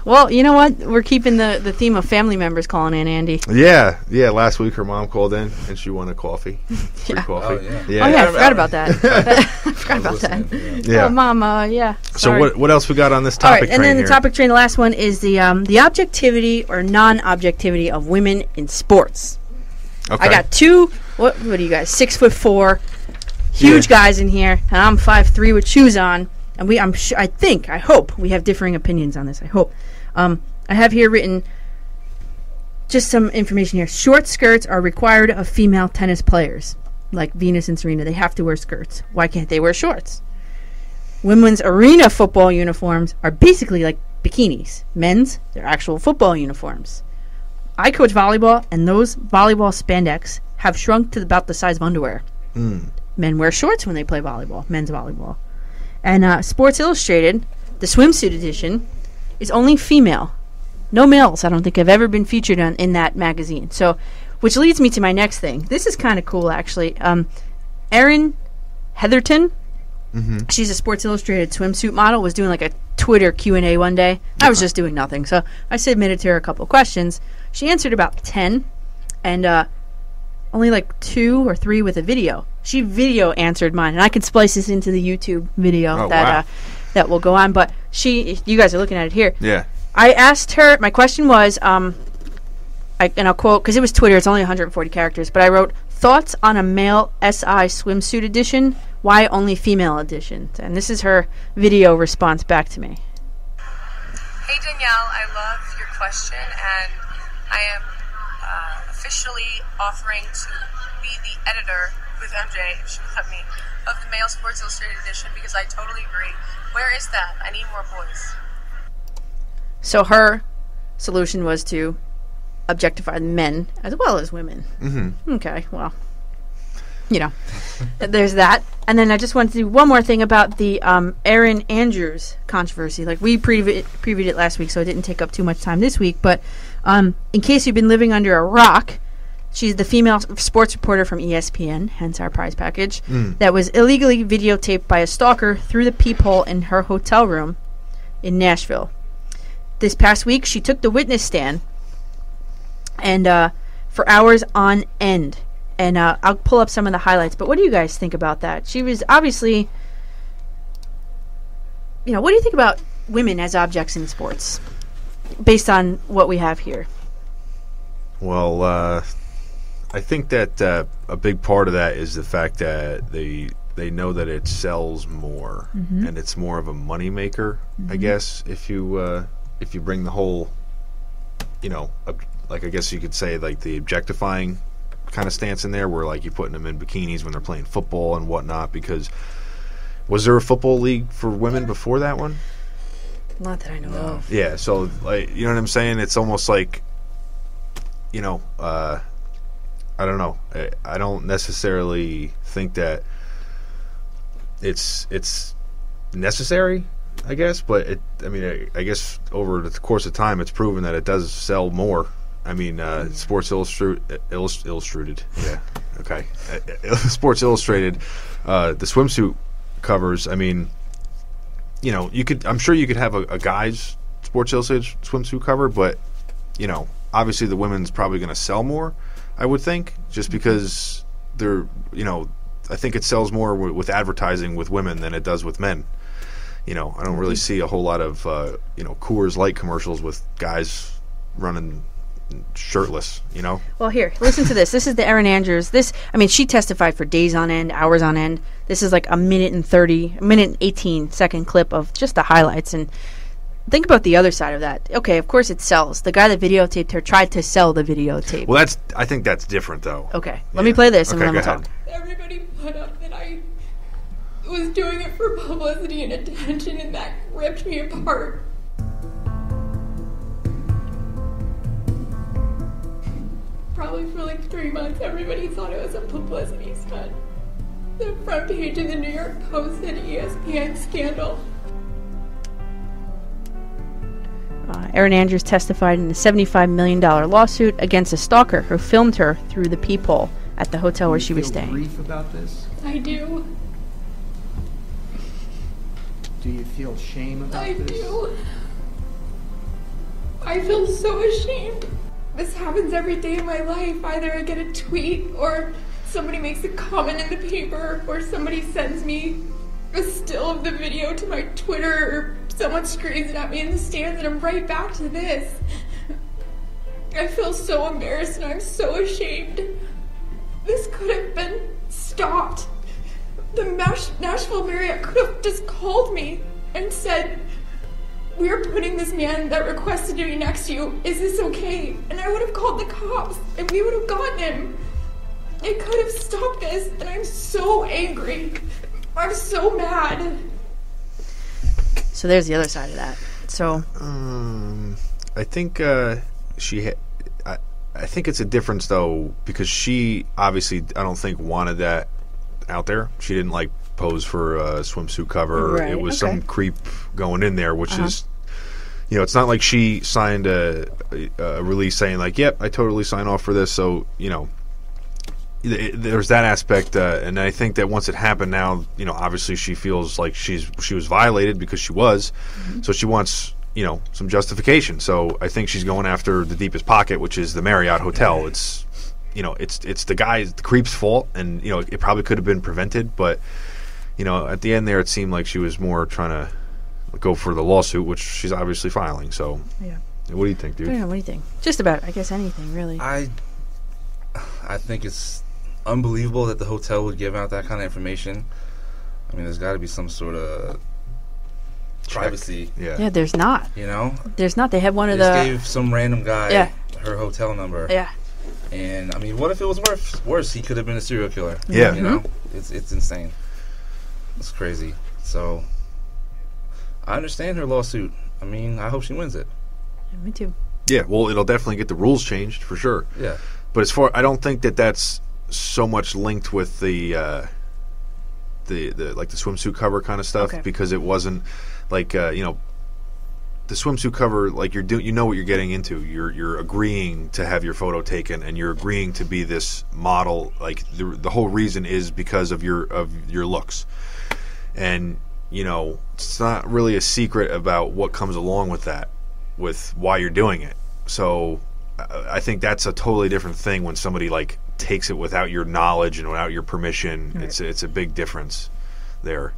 Well, you know what? We're keeping the theme of family members calling in, Andy. Yeah. Last week her mom called in and she won a coffee. Free coffee. Oh, yeah. I forgot about that. I forgot about that. Yeah. Oh, Mom. Yeah. Sorry. So what else we got on this topic train and then here? the topic train. The last one is the objectivity or non-objectivity of women in sports. Okay. I got two. What are you guys? 6'4", huge guys in here, and I'm 5'3" with shoes on. And I hope we have differing opinions on this. I hope. I have here written just some information here. Short skirts are required of female tennis players, like Venus and Serena. They have to wear skirts. Why can't they wear shorts? Women's arena football uniforms are basically like bikinis. Men's, they're actual football uniforms. I coach volleyball, and those volleyball spandex have shrunk to about the size of underwear. Men wear shorts when they play volleyball, men's volleyball. And Sports Illustrated, the swimsuit edition, is only female. No males, I don't think, have ever been featured in that magazine. So, which leads me to my next thing. This is kind of cool, actually. Erin Heatherton, she's a Sports Illustrated swimsuit model, was doing like a Twitter Q&A one day. I was just doing nothing, so I submitted to her a couple questions. She answered about 10, and only like 2 or 3 with a video. She video answered mine, and I can splice this into the YouTube video that will go on. But you guys are looking at it here. Yeah. I asked her. My question was, and I'll quote because it was Twitter. It's only 140 characters, but I wrote thoughts on a male SI swimsuit edition. Why only female editions? And this is her video response back to me. Hey Danielle, I love your question, and I am officially offering to be the editor with MJ, if she would let me, of the Male Sports Illustrated edition, because I totally agree. Where is that? I need more boys. So her solution was to objectify men as well as women. Okay, well, there's that. And then I just wanted to do one more thing about the Erin Andrews controversy. Like, we previewed it last week, so it didn't take up too much time this week. But in case you've been living under a rock, she's the female sports reporter from ESPN, hence our prize package, that was illegally videotaped by a stalker through the peephole in her hotel room in Nashville. This past week, she took the witness stand and for hours on end. And I'll pull up some of the highlights. But what do you guys think about that? She was obviously, what do you think about women as objects in sports, based on what we have here? Well, I think that a big part of that is the fact that they know that it sells more, and it's more of a moneymaker, I guess, if you bring the whole like I guess you could say like the objectifying kind of stance in there, where like you're putting them in bikinis when they're playing football and whatnot. Because was there a football league for women before that one? Not that I know of. Yeah, so like you know what I'm saying? It's almost like, I don't know. I don't necessarily think that it's necessary, I guess, but I guess over the course of time, it's proven that it does sell more. I mean, Sports Illustrated, yeah, okay, Sports Illustrated, the swimsuit covers. I mean, I'm sure you could have a guy's Sports Illustrated swimsuit cover, but obviously the women's probably going to sell more, I would think, just because they're, I think it sells more with advertising with women than it does with men. I don't really see a whole lot of, Coors Light commercials with guys running shirtless, Well, here, listen to this. This is the Erin Andrews. She testified for days on end, hours on end. This is like a minute and 18-second clip of just the highlights. And think about the other side of that. Okay, of course it sells. The guy that videotaped her tried to sell the videotape. Well, I think that's different, though. Okay, let me play this and then we'll talk. Everybody put up that I was doing it for publicity and attention, and that ripped me apart. Probably for like 3 months, everybody thought it was a publicity stunt. The front page of the New York Post said ESPN scandal. Erin Andrews testified in a $75 million lawsuit against a stalker who filmed her through the peephole at the hotel where she was staying. Do you feel grief about this? I do. Do you feel shame about this? I do. I feel so ashamed. This happens every day of my life. Either I get a tweet, or somebody makes a comment in the paper, or somebody sends me a still of the video to my Twitter, or someone screams it at me in the stands, and I'm right back to this. I feel so embarrassed and I'm so ashamed. This could have been stopped. The Nashville Marriott could have just called me and said, "We're putting this man that requested to be next to you. Is this okay?" And I would have called the cops and we would have gotten him. It could have stopped this, and I'm so angry. I'm so mad. So there's the other side of that. So I think I think it's a difference though, because she obviously I don't think wanted that out there. She didn't like pose for a swimsuit cover. Right, it was okay. some creep going in there, which is, it's not like she signed a release saying like, "Yep, I totally sign off for this." So there's that aspect, and I think that once it happened, now obviously she feels like she was violated because she was, so she wants some justification. So I think she's going after the deepest pocket, which is the Marriott Hotel. It's it's the creep's fault, and it probably could have been prevented, but at the end there it seemed like she was more trying to go for the lawsuit, which she's obviously filing. So yeah, what do you think, dude? I don't know, what do you think? Just about, I guess, anything really. I think it's unbelievable that the hotel would give out that kind of information. I mean, there's got to be some sort of privacy. Yeah, there's not. There's not. They had one of the. They gave some random guy her hotel number. Yeah. And I mean, what if it was worse? He could have been a serial killer. Yeah. It's insane. It's crazy. So I understand her lawsuit. I mean, I hope she wins it. Yeah, me too. Yeah, well, it'll definitely get the rules changed for sure. Yeah. But I don't think that that's so much linked with the like the swimsuit cover kind of stuff, because it wasn't like the swimsuit cover, like what you're getting into. You're agreeing to have your photo taken, and you're agreeing to be this model. Like the whole reason is because of your looks, and it's not really a secret about what comes along with that, with why you're doing it. So I think that's a totally different thing when somebody like takes it without your knowledge and without your permission. Right. It's a big difference there.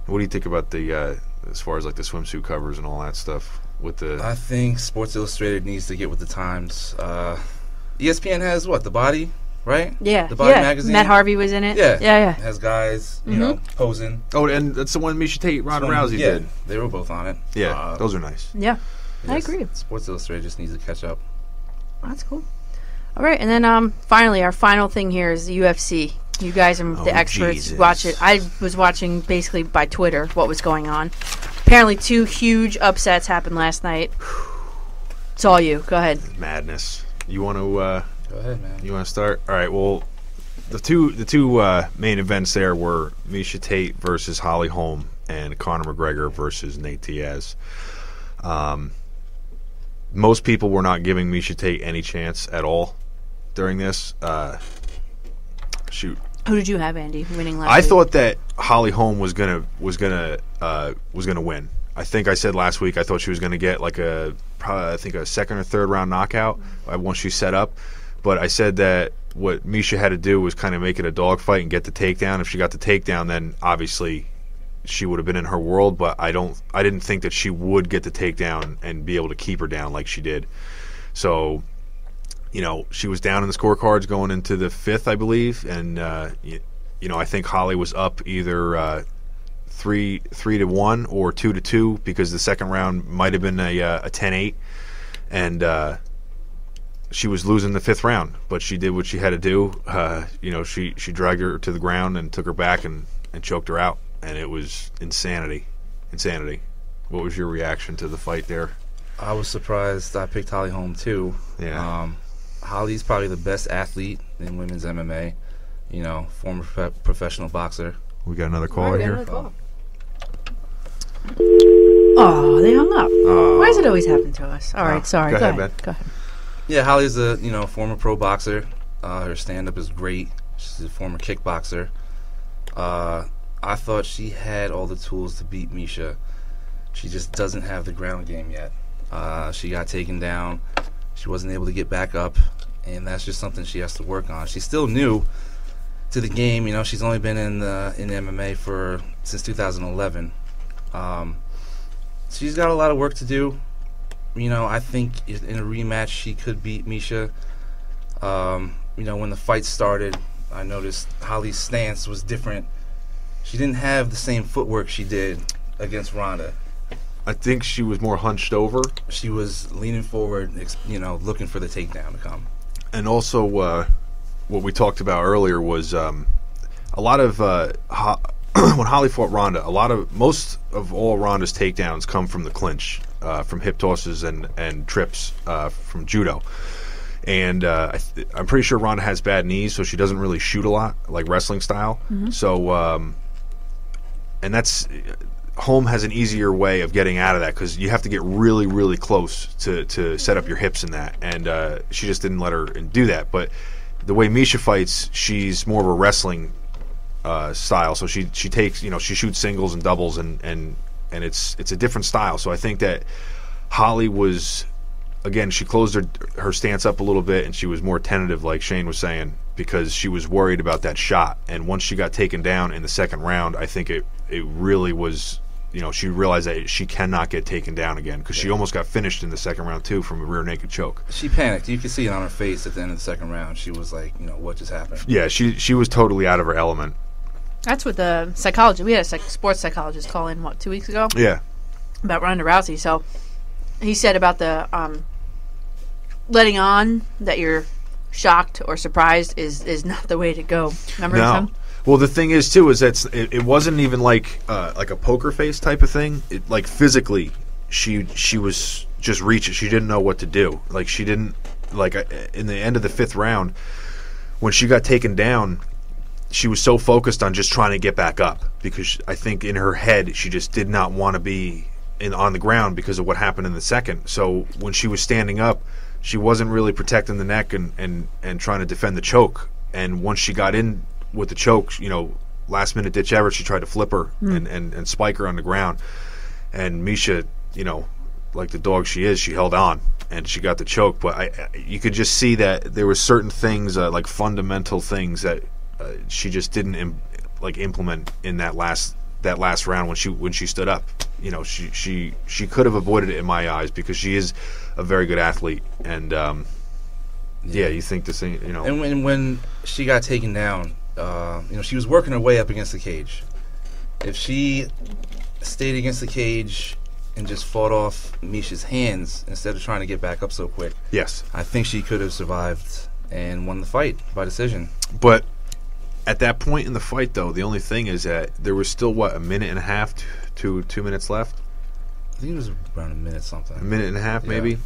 What do you think about the as far as like the swimsuit covers and all that stuff with the? I think Sports Illustrated needs to get with the times. ESPN has The Body, right? Yeah, The Body magazine. Matt Harvey was in it. Yeah. It has guys, posing. Oh, and that's the one Misha Tate, Ronda Rousey did. They were both on it. Yeah, those are nice. Yeah. I agree. Sports Illustrated just needs to catch up. That's cool. All right, and then finally, our final thing here is the UFC. You guys are the experts. Jesus. Watch it. I was watching basically by Twitter what was going on. Apparently, 2 huge upsets happened last night. It's all you. Go ahead. Madness. You want to? Go ahead, man. You want to start? All right. Well, the two main events there were Miesha Tate versus Holly Holm and Conor McGregor versus Nate Diaz. Most people were not giving Miesha Tate any chance at all during this. Shoot. Who did you have, Andy, winning last I week? thought that Holly Holm was gonna win. I think I said last week I thought she was gonna get like a second or third round knockout once she set up. But I said that what Miesha had to do was kind of make it a dogfight and get the takedown. If she got the takedown, then obviously she would have been in her world. But I didn't think that she would get the takedown and be able to keep her down like she did. So, she was down in the scorecards going into the 5th, I believe, and I think Holly was up either 3-1 or 2-2 because the second round might have been a 10-8, and she was losing the 5th round, but she did what she had to do. She dragged her to the ground and took her back and choked her out, and it was insanity. What was your reaction to the fight there? I was surprised. I picked Holly Holm too. Yeah. Holly's probably the best athlete in women's MMA. Former professional boxer. We got another caller here. Oh, they hung up. Why does it always happen to us? All right, sorry. Go ahead, Ben. Go ahead. Yeah, Holly's a former pro boxer. Her stand-up is great. She's a former kickboxer. I thought she had all the tools to beat Miesha. She just doesn't have the ground game yet. She got taken down. She wasn't able to get back up, and that's just something she has to work on. She's still new to the game. She's only been in MMA since 2011. She's got a lot of work to do. I think in a rematch she could beat Miesha. When the fight started, I noticed Holly's stance was different. She didn't have the same footwork she did against Ronda. I think she was more hunched over. She was leaning forward, looking for the takedown to come. And also, what we talked about earlier was a lot of when Holly fought Ronda, most of all Ronda's takedowns come from the clinch, from hip tosses and trips from judo. And I'm pretty sure Ronda has bad knees, so she doesn't really shoot a lot, like wrestling style. Mm-hmm. So, and that's Holm has an easier way of getting out of that because you have to get really, really close to set up your hips in that. And she just didn't let her do that. But the way Miesha fights, she's more of a wrestling style. So she takes, she shoots singles and doubles, and it's a different style. So I think that Holly was, again, she closed her stance up a little bit, and she was more tentative, like Shane was saying, because she was worried about that shot. And once she got taken down in the second round, I think it really was, she realized that she cannot get taken down again because she almost got finished in the second round too from a rear naked choke. She panicked. You could see it on her face at the end of the second round. She was like, what just happened? Yeah, she was totally out of her element. That's what the psychology. We had a sports psychologist call in 2 weeks ago. Yeah, about Ronda Rousey. So he said about the letting on that you're shocked or surprised is not the way to go. Remember? No. Well, the thing is too is that it wasn't even like a poker face type of thing. It, like physically, she was just reaching. She didn't know what to do. Like she didn't in the end of the 5th round when she got taken down. She was so focused on just trying to get back up because I think in her head she just did not want to be on the ground because of what happened in the second. So when she was standing up, she wasn't really protecting the neck and trying to defend the choke. And once she got in with the choke, last minute ditch effort, she tried to flip her and spike her on the ground. And Miesha, like the dog she is, she held on and she got the choke. But you could just see that there were certain things, like fundamental things that she just didn't implement in that last round when she stood up. She could have avoided it in my eyes because she is a very good athlete. And you think the same, And when she got taken down, she was working her way up against the cage. If she stayed against the cage and just fought off Misha's hands instead of trying to get back up so quick, Yes. I think she could have survived and won the fight by decision. But at that point in the fight, though, the only thing is that there was still, what, a minute and a half to 2 minutes left? I think it was around a minute something. A minute and a half, Yeah. maybe?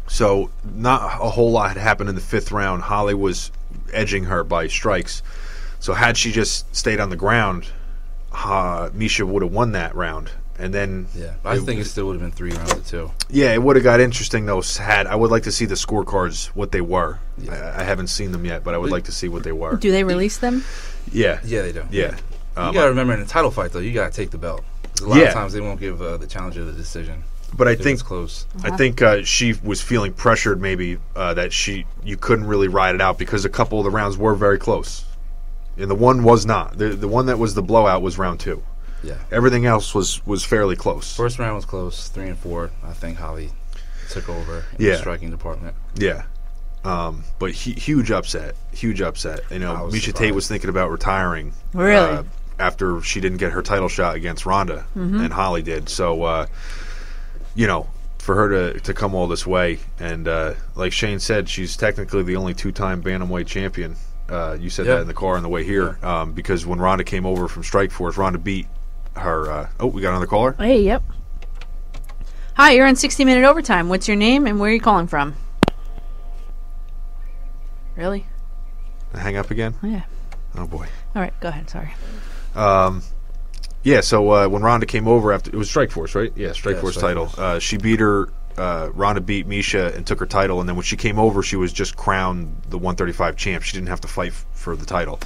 So not a whole lot had happened in the 5th round. Holly was edging her by strikes. So had she just stayed on the ground, Misha would have won that round. And then, Yeah, I think it still would have been 3 rounds to 2. yeah, it would have got interesting though. I would like to see the scorecards, what they were. Yeah. I haven't seen them yet, but I would like to see what they were. Do they release them? Yeah, Yeah, they do. yeah. You got to remember, in a title fight, though, you got to take the belt. 'Cause a lot Yeah. of times they won't give the challenger the decision. But I if think it's close. I think she was feeling pressured, maybe that you couldn't really ride it out because a couple of the rounds were very close, and the one was not. The one that was the blowout was round 2. Yeah. Everything else was fairly close. First round was close, 3 and 4. I think Holly took over in Yeah. the striking department. Yeah. But huge upset. Huge upset. You I know, was Misha Tate surprised. was thinking about retiring. Really? After she didn't get her title shot against Ronda, and Holly did. So, you know, for her to come all this way, and like Shane said, she's technically the only 2-time bantamweight champion. You said Yeah. that in the car on the way here, because when Ronda came over from Strikeforce, Ronda beat her. We got another caller? Hey, yep. Hi, you're on 60 Minute Overtime. What's your name and where are you calling from? Really? Hang up again? Oh, yeah. Oh, boy. All right, go ahead. Sorry. Yeah, so when Ronda came over after it was Strikeforce, right? Yeah, Strikeforce Strikeforce. title. She beat her. Ronda beat Misha and took her title, and then when she came over, she was just crowned the 135 champ. She didn't have to fight for the title.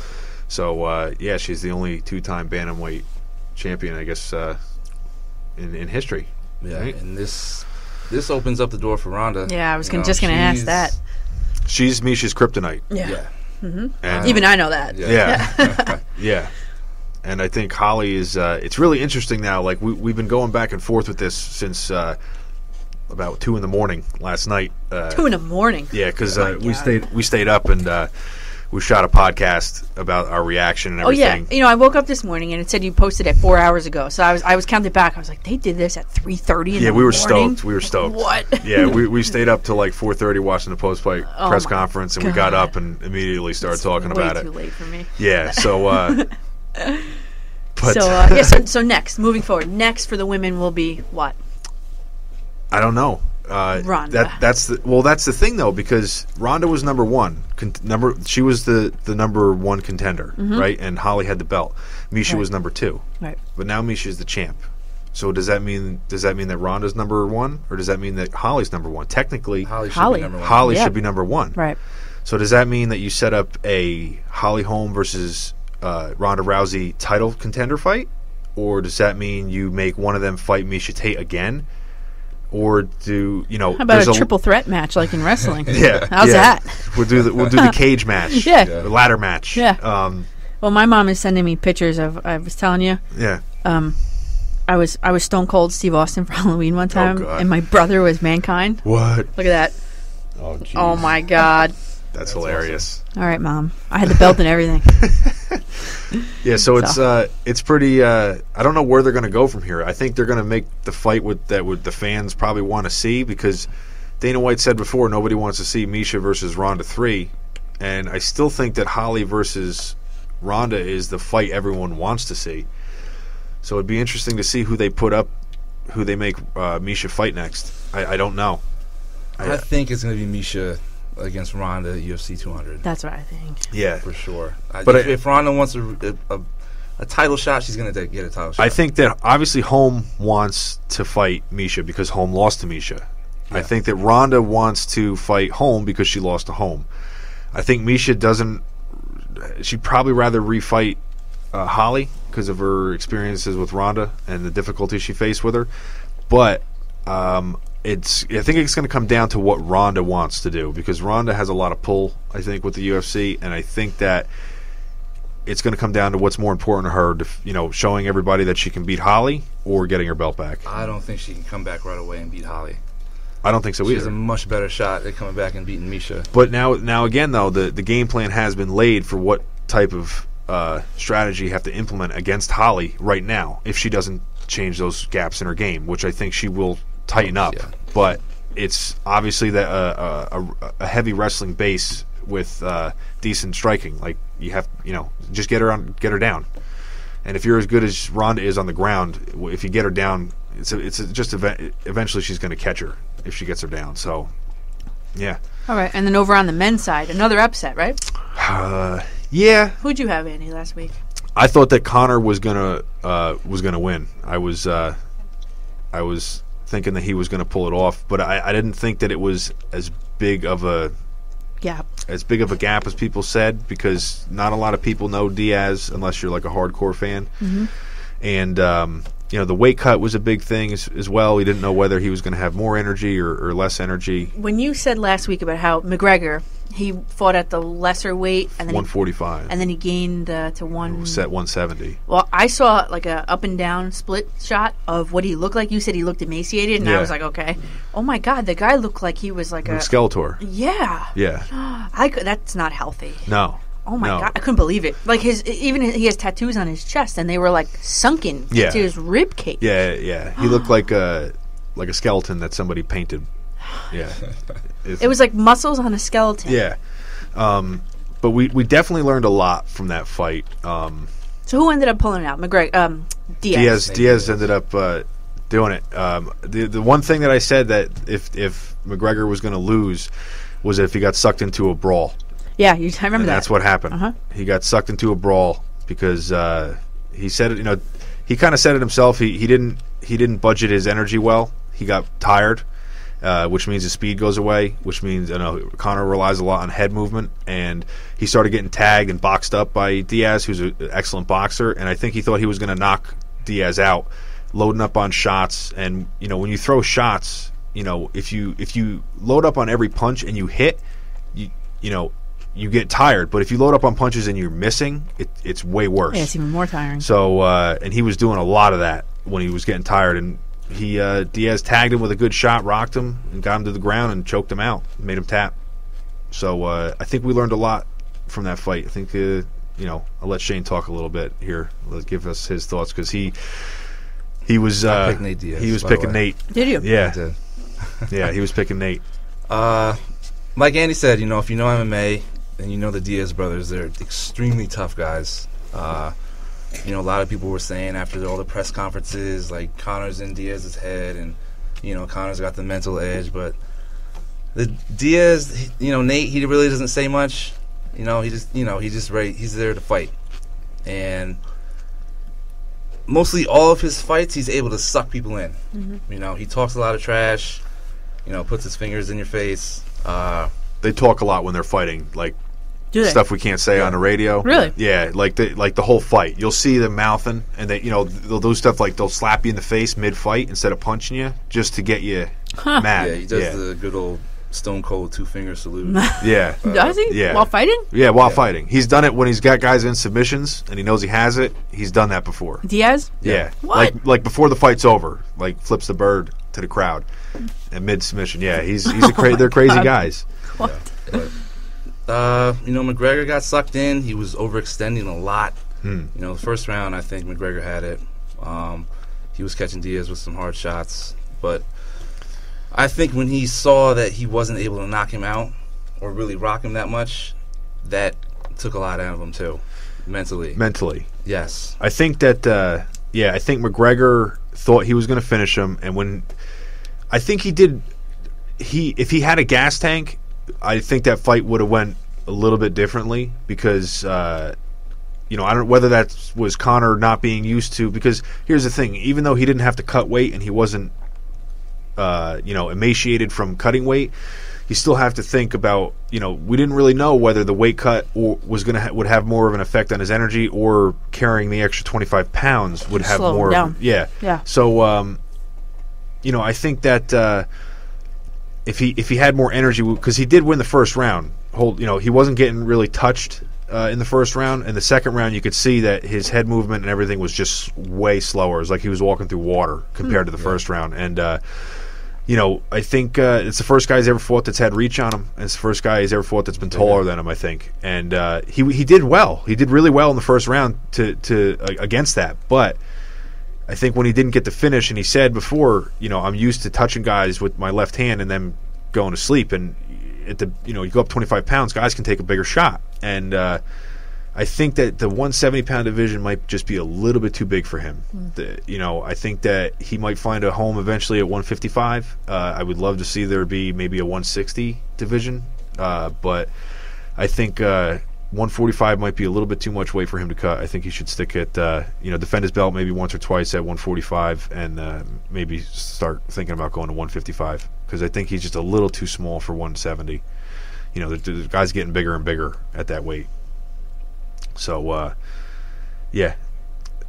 So yeah, she's the only 2-time bantamweight champion, I guess, in history. Yeah, Right? and this opens up the door for Ronda. Yeah, I was You know, just going to ask she's- that. She's Misha's kryptonite. Yeah. And Even I know that. Yeah. Yeah. And I think Holly is it's really interesting now. Like we've been going back and forth with this since about 2 in the morning last night. 2 in the morning. Yeah, because God. we stayed up and we shot a podcast about our reaction and Oh yeah, everything. you know, I woke up this morning and it said you posted it 4 hours ago. So I was counting back. I was like, they did this at 3:30 in the morning. Yeah, we were stoked. We were stoked. What? Yeah, we stayed up till like 4:30 watching the post-fight press my conference, and we got God. up and immediately started talking Way about too it. late for me. Yeah, so. But So yeah, so next, moving forward, next for the women will be what? I don't know. Ronda. That's the thing though, because Ronda was number 1. She was the number 1 contender, right? And Holly had the belt. Misha was number 2. Right. But now Misha's the champ. So does that mean that Ronda's number 1, or does that mean that Holly's number 1? Technically, Holly should Holly. be number 1. Holly Yeah. should be number 1. Right. So does that mean that you set up a Holly Holm versus Ronda Rousey title contender fight, or does that mean you make one of them fight Misha Tate again, or do you know? How about there's a triple threat match like in wrestling? Yeah, How's yeah. that? We'll do the cage match. Yeah. The ladder match. Yeah. Well, my mom is sending me pictures of. I was telling you. Yeah. I was Stone Cold Steve Austin for Halloween one time, God. and my brother was Mankind. What? Look at that. Oh, geez. Oh my God. That's hilarious. All right, Mom. I had the belt and everything. Yeah, so it's pretty. I don't know where they're going to go from here. I think they're going to make the fight with the fans probably want to see, because Dana White said before nobody wants to see Misha versus Ronda 3, and I still think that Holly versus Ronda is the fight everyone wants to see. So it'd be interesting to see who they put up, who they make Misha fight next. I don't know. I think it's going to be Misha against Ronda at UFC 200. That's what I think. Yeah, for sure. But if Ronda wants a title shot, she's going to get a title shot. I think that obviously Holm wants to fight Misha because Holm lost to Misha. Yeah. I think that Ronda wants to fight Holm because she lost to Holm. I think Misha doesn't. She'd probably rather refight Holly because of her experiences with Ronda and the difficulties she faced with her. But I think it's going to come down to what Ronda wants to do, because Ronda has a lot of pull, I think, with the UFC, and I think that it's going to come down to what's more important to her, showing everybody that she can beat Holly or getting her belt back. I don't think she can come back right away and beat Holly. I don't think so she either. She has a much better shot at coming back and beating Misha. But now again, though, the game plan has been laid for what type of strategy you have to implement against Holly right now if she doesn't change those gaps in her game, which I think she will tighten up. Yeah. But it's obviously that a heavy wrestling base with decent striking. Like you have, just get her down. And if you're as good as Ronda is on the ground, if you get her down, eventually she's going to catch her if she gets her down. So, yeah. All right, and then over on the men's side, another upset, right? Yeah. Who'd you have, Andy, last week? I thought that Connor was gonna win. I was thinking that he was gonna pull it off, but I didn't think that it was as big of a gap as people said, because not a lot of people know Diaz unless you're like a hardcore fan. Mm-hmm. And the weight cut was a big thing as well. We didn't know whether he was going to have more energy or less energy. When you said last week about how McGregor, he fought at the lesser weight, and then 145, and then he gained to set 170. Well, I saw like a up and down split shot of what he looked like. You said he looked emaciated, and I was like, okay, oh my god, the guy looked like he was like a Skeletor. Yeah. That's not healthy. No. Oh my god, I couldn't believe it. Like he has tattoos on his chest, and they were like sunken into his rib cage. Yeah. He looked like a skeleton that somebody painted. Yeah. It was like muscles on a skeleton. Yeah. But we definitely learned a lot from that fight. So who ended up pulling it out? Diaz. Diaz ended up doing it. The one thing that I said that if McGregor was going to lose was if he got sucked into a brawl. Yeah, I remember that. That's what happened. Uh-huh. He got sucked into a brawl because he said it. He kind of said it himself. He didn't budget his energy well. He got tired, which means his speed goes away. Which means Conor relies a lot on head movement, and he started getting tagged and boxed up by Diaz, who's an excellent boxer. And I think he thought he was going to knock Diaz out, loading up on shots. And when you throw shots, if you load up on every punch and you hit, you get tired, but if you load up on punches and you're missing, it's way worse. Yeah, it's even more tiring. So, and he was doing a lot of that when he was getting tired, and Diaz tagged him with a good shot, rocked him, and got him to the ground and choked him out, made him tap. So I think we learned a lot from that fight. I think I'll let Shane talk a little bit here. Let's give us his thoughts, because he was picked Nate Diaz, he was picking Nate. Did you? Yeah, I did. Yeah, he was picking Nate. Like Andy said, if you know MMA. And the Diaz brothers, they're extremely tough guys. A lot of people were saying after all the press conferences, like, Conor's in Diaz's head, and, Conor's got the mental edge. But the Diaz, Nate, he really doesn't say much. He's there to fight. And mostly all of his fights, he's able to suck people in. Mm-hmm. He talks a lot of trash, puts his fingers in your face. They talk a lot when they're fighting, like, stuff we can't say on the radio. Really? Yeah, like the whole fight. You'll see them mouthing, and they'll do stuff like they'll slap you in the face mid-fight instead of punching you just to get you mad. Yeah, he does the good old Stone Cold 2-finger salute. Yeah. Does he? Yeah. While fighting? Yeah, while fighting. He's done it when he's got guys in submissions and he knows he has it. He's done that before. Diaz? Yeah. What? Like before the fight's over, like flips the bird to the crowd and mid-submission. Yeah, they're crazy guys. What? Yeah, McGregor got sucked in. He was overextending a lot. The first round, I think McGregor had it. He was catching Diaz with some hard shots. But I think when he saw that he wasn't able to knock him out or really rock him that much, that took a lot out of him, too, mentally. Yes. I think that, I think McGregor thought he was going to finish him. And when I think if he had a gas tank, I think that fight would have went a little bit differently, because I don't whether that was Conor not being used to, because here's the thing, even though he didn't have to cut weight and he wasn't emaciated from cutting weight, you still have to think about, we didn't really know whether the weight cut would have more of an effect on his energy, or carrying the extra 25 pounds would have slow more. Down. Yeah. So I think that if he had more energy, because he did win the first round. He wasn't getting really touched in the first round. In the second round, you could see that his head movement and everything was just way slower. It was like he was walking through water compared to the first round. And I think it's the first guy he's ever fought that's had reach on him. And it's the first guy he's ever fought that's been taller than him, I think. And he did well. He did really well in the first round to against that. But I think when he didn't get the finish, and he said before, I'm used to touching guys with my left hand and then going to sleep, and you go up 25 pounds, guys can take a bigger shot, and I think that the 170-pound division might just be a little bit too big for him. I think that he might find a home eventually at 155. I would love to see there be maybe a 160 division, but I think 145 might be a little bit too much weight for him to cut. I think he should stick at, defend his belt maybe once or twice at 145 and maybe start thinking about going to 155 because I think he's just a little too small for 170. The guy's getting bigger and bigger at that weight. So, yeah.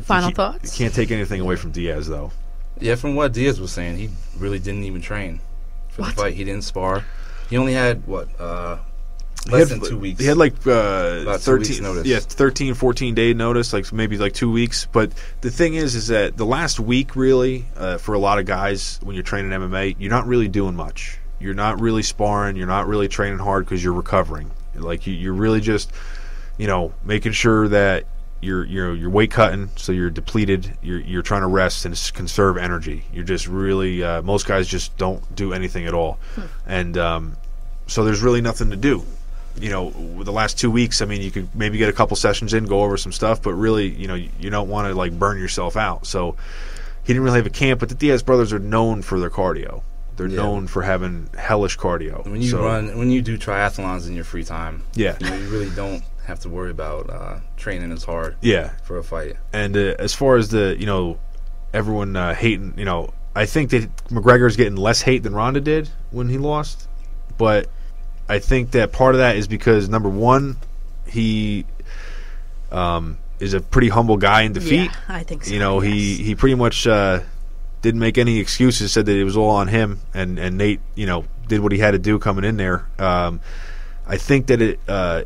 Final thoughts? You can't take anything away from Diaz, though. Yeah, from what Diaz was saying, he really didn't even train for the fight. He didn't spar. He only had, less than 2 weeks. He had about 13 weeks notice. Yeah, 13, 14-day notice, maybe 2 weeks. But the thing is that the last week, really, for a lot of guys, when you're training MMA, you're not really doing much. You're not really sparring. You're not really training hard because you're recovering. You're really just, making sure that you're weight cutting, so you're depleted. You're trying to rest and conserve energy. You're just really most guys just don't do anything at all, and so there's really nothing to do. With the last 2 weeks, you could maybe get a couple sessions in, go over some stuff, but really, you don't want to burn yourself out. So he didn't really have a camp, but the Diaz brothers are known for their cardio. They're known for having hellish cardio. When you do triathlons in your free time, you really don't have to worry about training as hard. For a fight. And as far as the everyone hating, I think that McGregor's getting less hate than Ronda did when he lost, but I think that part of that is because, number one, he is a pretty humble guy in defeat. Yeah, I think so. He pretty much didn't make any excuses, said that it was all on him, and Nate, did what he had to do coming in there. I think that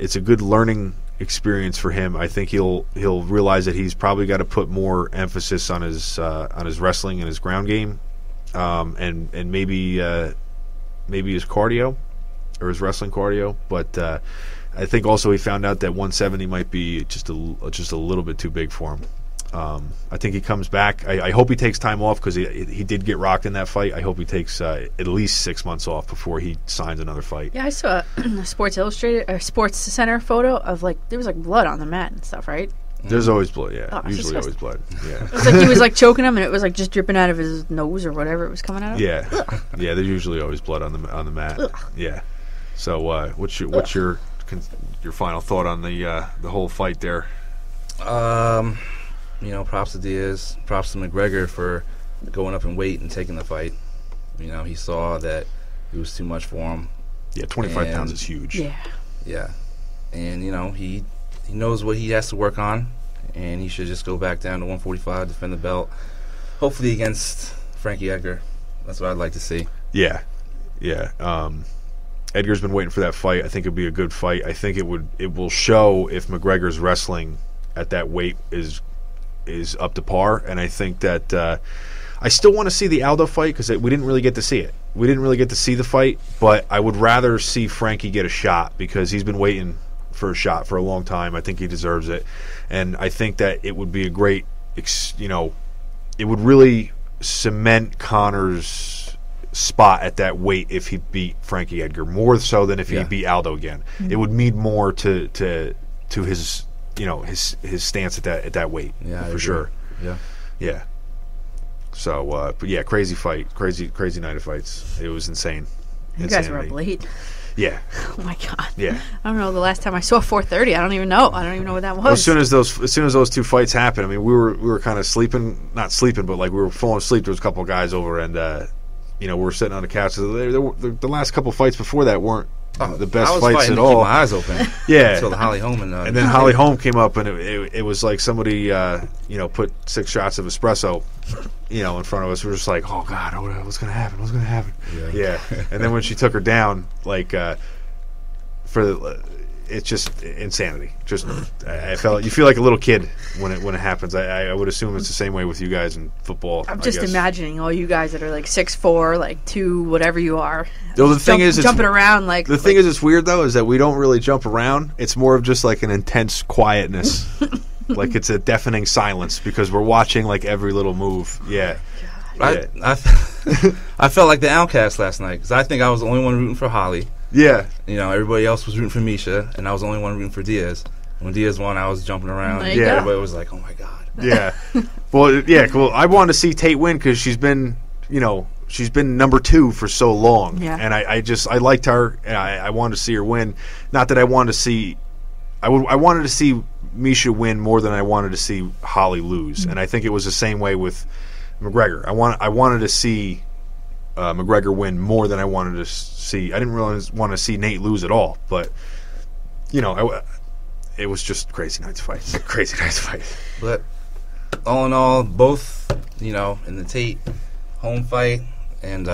it's a good learning experience for him. I think he'll realize that he's probably got to put more emphasis on his wrestling and his ground game, and maybe his cardio. Or his wrestling cardio, but I think also he found out that 170 might be just a little bit too big for him. I think he comes back. I hope he takes time off because he did get rocked in that fight. I hope he takes at least 6 months off before he signs another fight. Yeah, I saw a Sports Illustrated or Sports Center photo of there was blood on the mat and stuff, right? There's always blood, yeah. Oh, usually always blood. Yeah. It was he was choking him, and it was just dripping out of his nose or whatever it was coming out of. Yeah, yeah. There's usually always blood on the mat. Ugh. Yeah. So, what's your final thought on the whole fight there? Props to Diaz, props to McGregor for going up in weight and taking the fight. He saw that it was too much for him. Yeah, 25 pounds is huge. Yeah. Yeah, and he knows what he has to work on, and he should just go back down to 145, defend the belt, hopefully against Frankie Edgar. That's what I'd like to see. Yeah, yeah. Edgar's been waiting for that fight. I think it'd be a good fight. I think it will show if McGregor's wrestling at that weight is up to par, and I think that I still want to see the Aldo fight because we didn't really get to see it. We didn't really get to see the fight, but I would rather see Frankie get a shot because he's been waiting for a shot for a long time. I think he deserves it, and I think that it would be a great, it would really cement Conor's spot at that weight if he beat Frankie Edgar, more so than if he beat Aldo again. Mm-hmm. It would mean more to his his stance at that weight. Yeah, for sure. Yeah. So, but yeah, crazy fight, crazy night of fights. It was insane. You guys were up late. Yeah. Oh my god. Yeah. I don't know the last time I saw 4:30. I don't even know what that was. As soon as those two fights happened, we were kind of sleeping, not sleeping, but we were falling asleep. There was a couple of guys over, and we were sitting on the couch. The last couple of fights before that weren't the best fights at all. Keep my eyes open. Yeah. Until the Holly Holm and then Holly Holm came up, and it was like somebody put 6 shots of espresso in front of us. We were just like, oh god, what's gonna happen? What's gonna happen? Yeah. And then when she took her down, it's just insanity. Just I felt you feel like a little kid when it happens. I would assume it's the same way with you guys in football. I'm just imagining all you guys that are 6'4", 2, whatever you are. Well, the thing is, jumping around the thing is, it's weird though, is that we don't really jump around. It's more of just an intense quietness. like it's a deafening silence because we're watching like every little move. Yeah. I felt like the outcast last night because I think I was the only one rooting for Holly. Yeah. You know, everybody else was rooting for Misha, and I was the only one rooting for Diaz. When Diaz won, I was jumping around. There And you go. everybody was like, "Oh my god!" Yeah. Well, yeah. Cool. I wanted to see Tate win because she's been number 2 for so long. Yeah. And I liked her. And I wanted to see her win. Not that I wanted to see. I wanted to see Misha win more than I wanted to see Holly lose. Mm-hmm. And I think it was the same way with McGregor. I wanted to see McGregor win more than I wanted to see. I didn't really want to see Nate lose at all. But it was just crazy night's fight. Crazy night's fight. But all in all, both in the Tate home fight and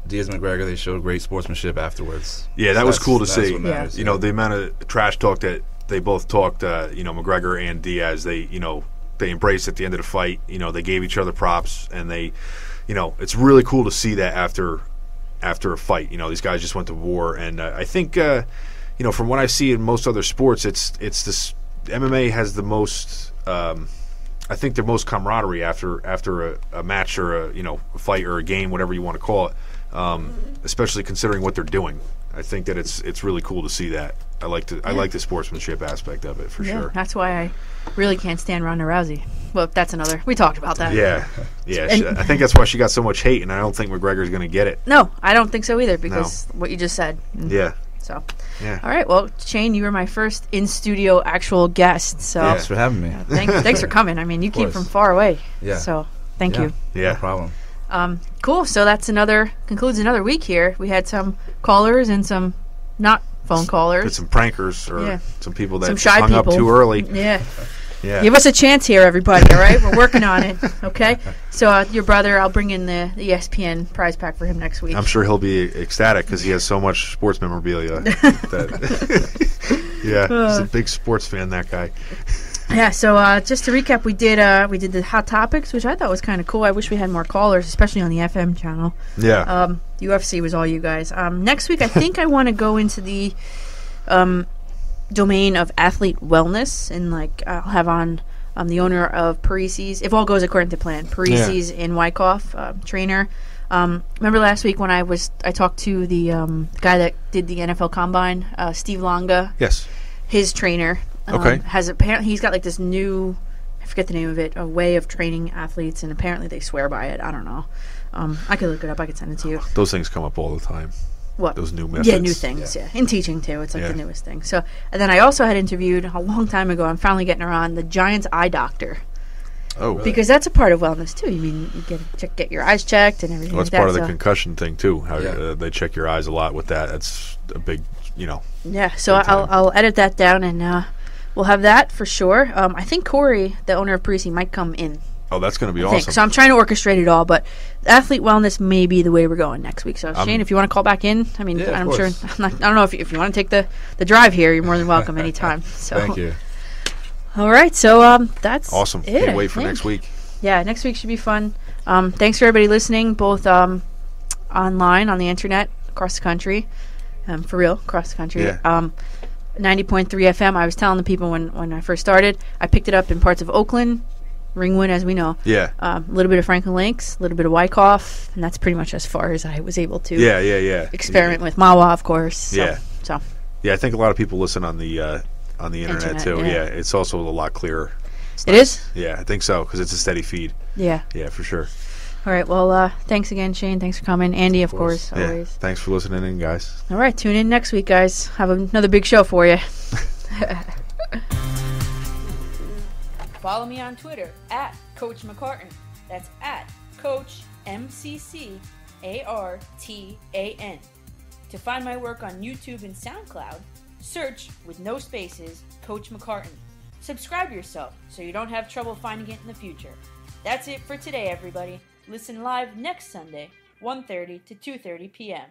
Diaz McGregor, they showed great sportsmanship afterwards. Yeah, that was cool to see. What matters, the amount of trash talk that they both talked. McGregor and Diaz, they embraced at the end of the fight. They gave each other props, and they, it's really cool to see that after a fight. These guys just went to war, and I think, from what I see in most other sports, it's this MMA has the most. I think the most camaraderie after a match or a fight or a game, whatever you want to call it. Especially considering what they're doing. I think that it's really cool to see that. I like the sportsmanship aspect of it for sure. That's why I really can't stand Ronda Rousey. Well, that's another. We talked about that. Yeah. I think that's why she got so much hate, and I don't think McGregor's going to get it. No, I don't think so either because what you just said. Yeah. So. Yeah. All right. Well, Shane, you were my first in studio actual guest. So Thanks for having me. Thanks for coming. I mean, you came from far away. Yeah. So thank you. Yeah. No problem. Cool. So that's concludes another week here. We had some callers and some not phone callers. Some prankers or some people that some shy hung people. up too early. Yeah. Yeah. Give us a chance here, everybody. All right, we're working on it. Okay. So your brother, I'll bring in the ESPN Prize Pack for him next week. I'm sure he'll be ecstatic because he has so much sports memorabilia. He's a big sports fan. That guy. Yeah. So just to recap, we did the hot topics, which I thought was kind of cool. I wish we had more callers, especially on the FM channel. Yeah. UFC was all you guys. Next week, I think I want to go into the domain of athlete wellness, and I'll have on the owner of Parisi's, if all goes according to plan, Parisi's in Wyckoff, trainer. Remember last week when I talked to the guy that did the NFL Combine, Steve Longa. Yes. His trainer. Okay. He's got this new, I forget the name of it, a way of training athletes, and apparently they swear by it. I don't know. I could look it up. I could send it to you. Those things come up all the time. What? Those new methods. Yeah, new things, yeah. In teaching, too. It's the newest thing. So, and then I also had interviewed, a long time ago, I'm finally getting her on, the Giants eye doctor. Oh. Really? Because that's a part of wellness, too. You get your eyes checked and everything that's like that. That's part of the concussion thing, too. How they check your eyes a lot with that. That's a big, Yeah, so I'll edit that down, and we'll have that for sure. I think Corey, the owner of Parisi, might come in. Oh, that's going to be awesome. So I'm trying to orchestrate it all, but athlete wellness may be the way we're going next week. So Shane, if you want to call back in, I mean, I'm sure. I don't know if you want to take the drive here. You're more than welcome anytime. So. Thank you. All right, so that's awesome. It, Can't wait for next week. Yeah, next week should be fun. Thanks for everybody listening, both online on the internet across the country, for real across the country. Yeah. 90.3 FM. I was telling the people when I first started, I picked it up in parts of Oakland. Ringwood, as we know. Yeah. A little bit of Franklin Lakes, a little bit of Wyckoff, and that's pretty much as far as I was able to experiment with Mawa, of course. So. Yeah, I think a lot of people listen on the internet too. Yeah, it's also a lot clearer. It is? Yeah, I think so, because it's a steady feed. Yeah. Yeah, for sure. All right, well, thanks again, Shane. Thanks for coming. Andy, of course, always. Thanks for listening in, guys. All right, tune in next week, guys. Have another big show for you. Follow me on Twitter at Coach McCartan. That's at Coach MCCARTAN. To find my work on YouTube and SoundCloud, search with no spaces Coach McCartan. Subscribe yourself so you don't have trouble finding it in the future. That's it for today, everybody. Listen live next Sunday, 1:30 to 2:30 p.m.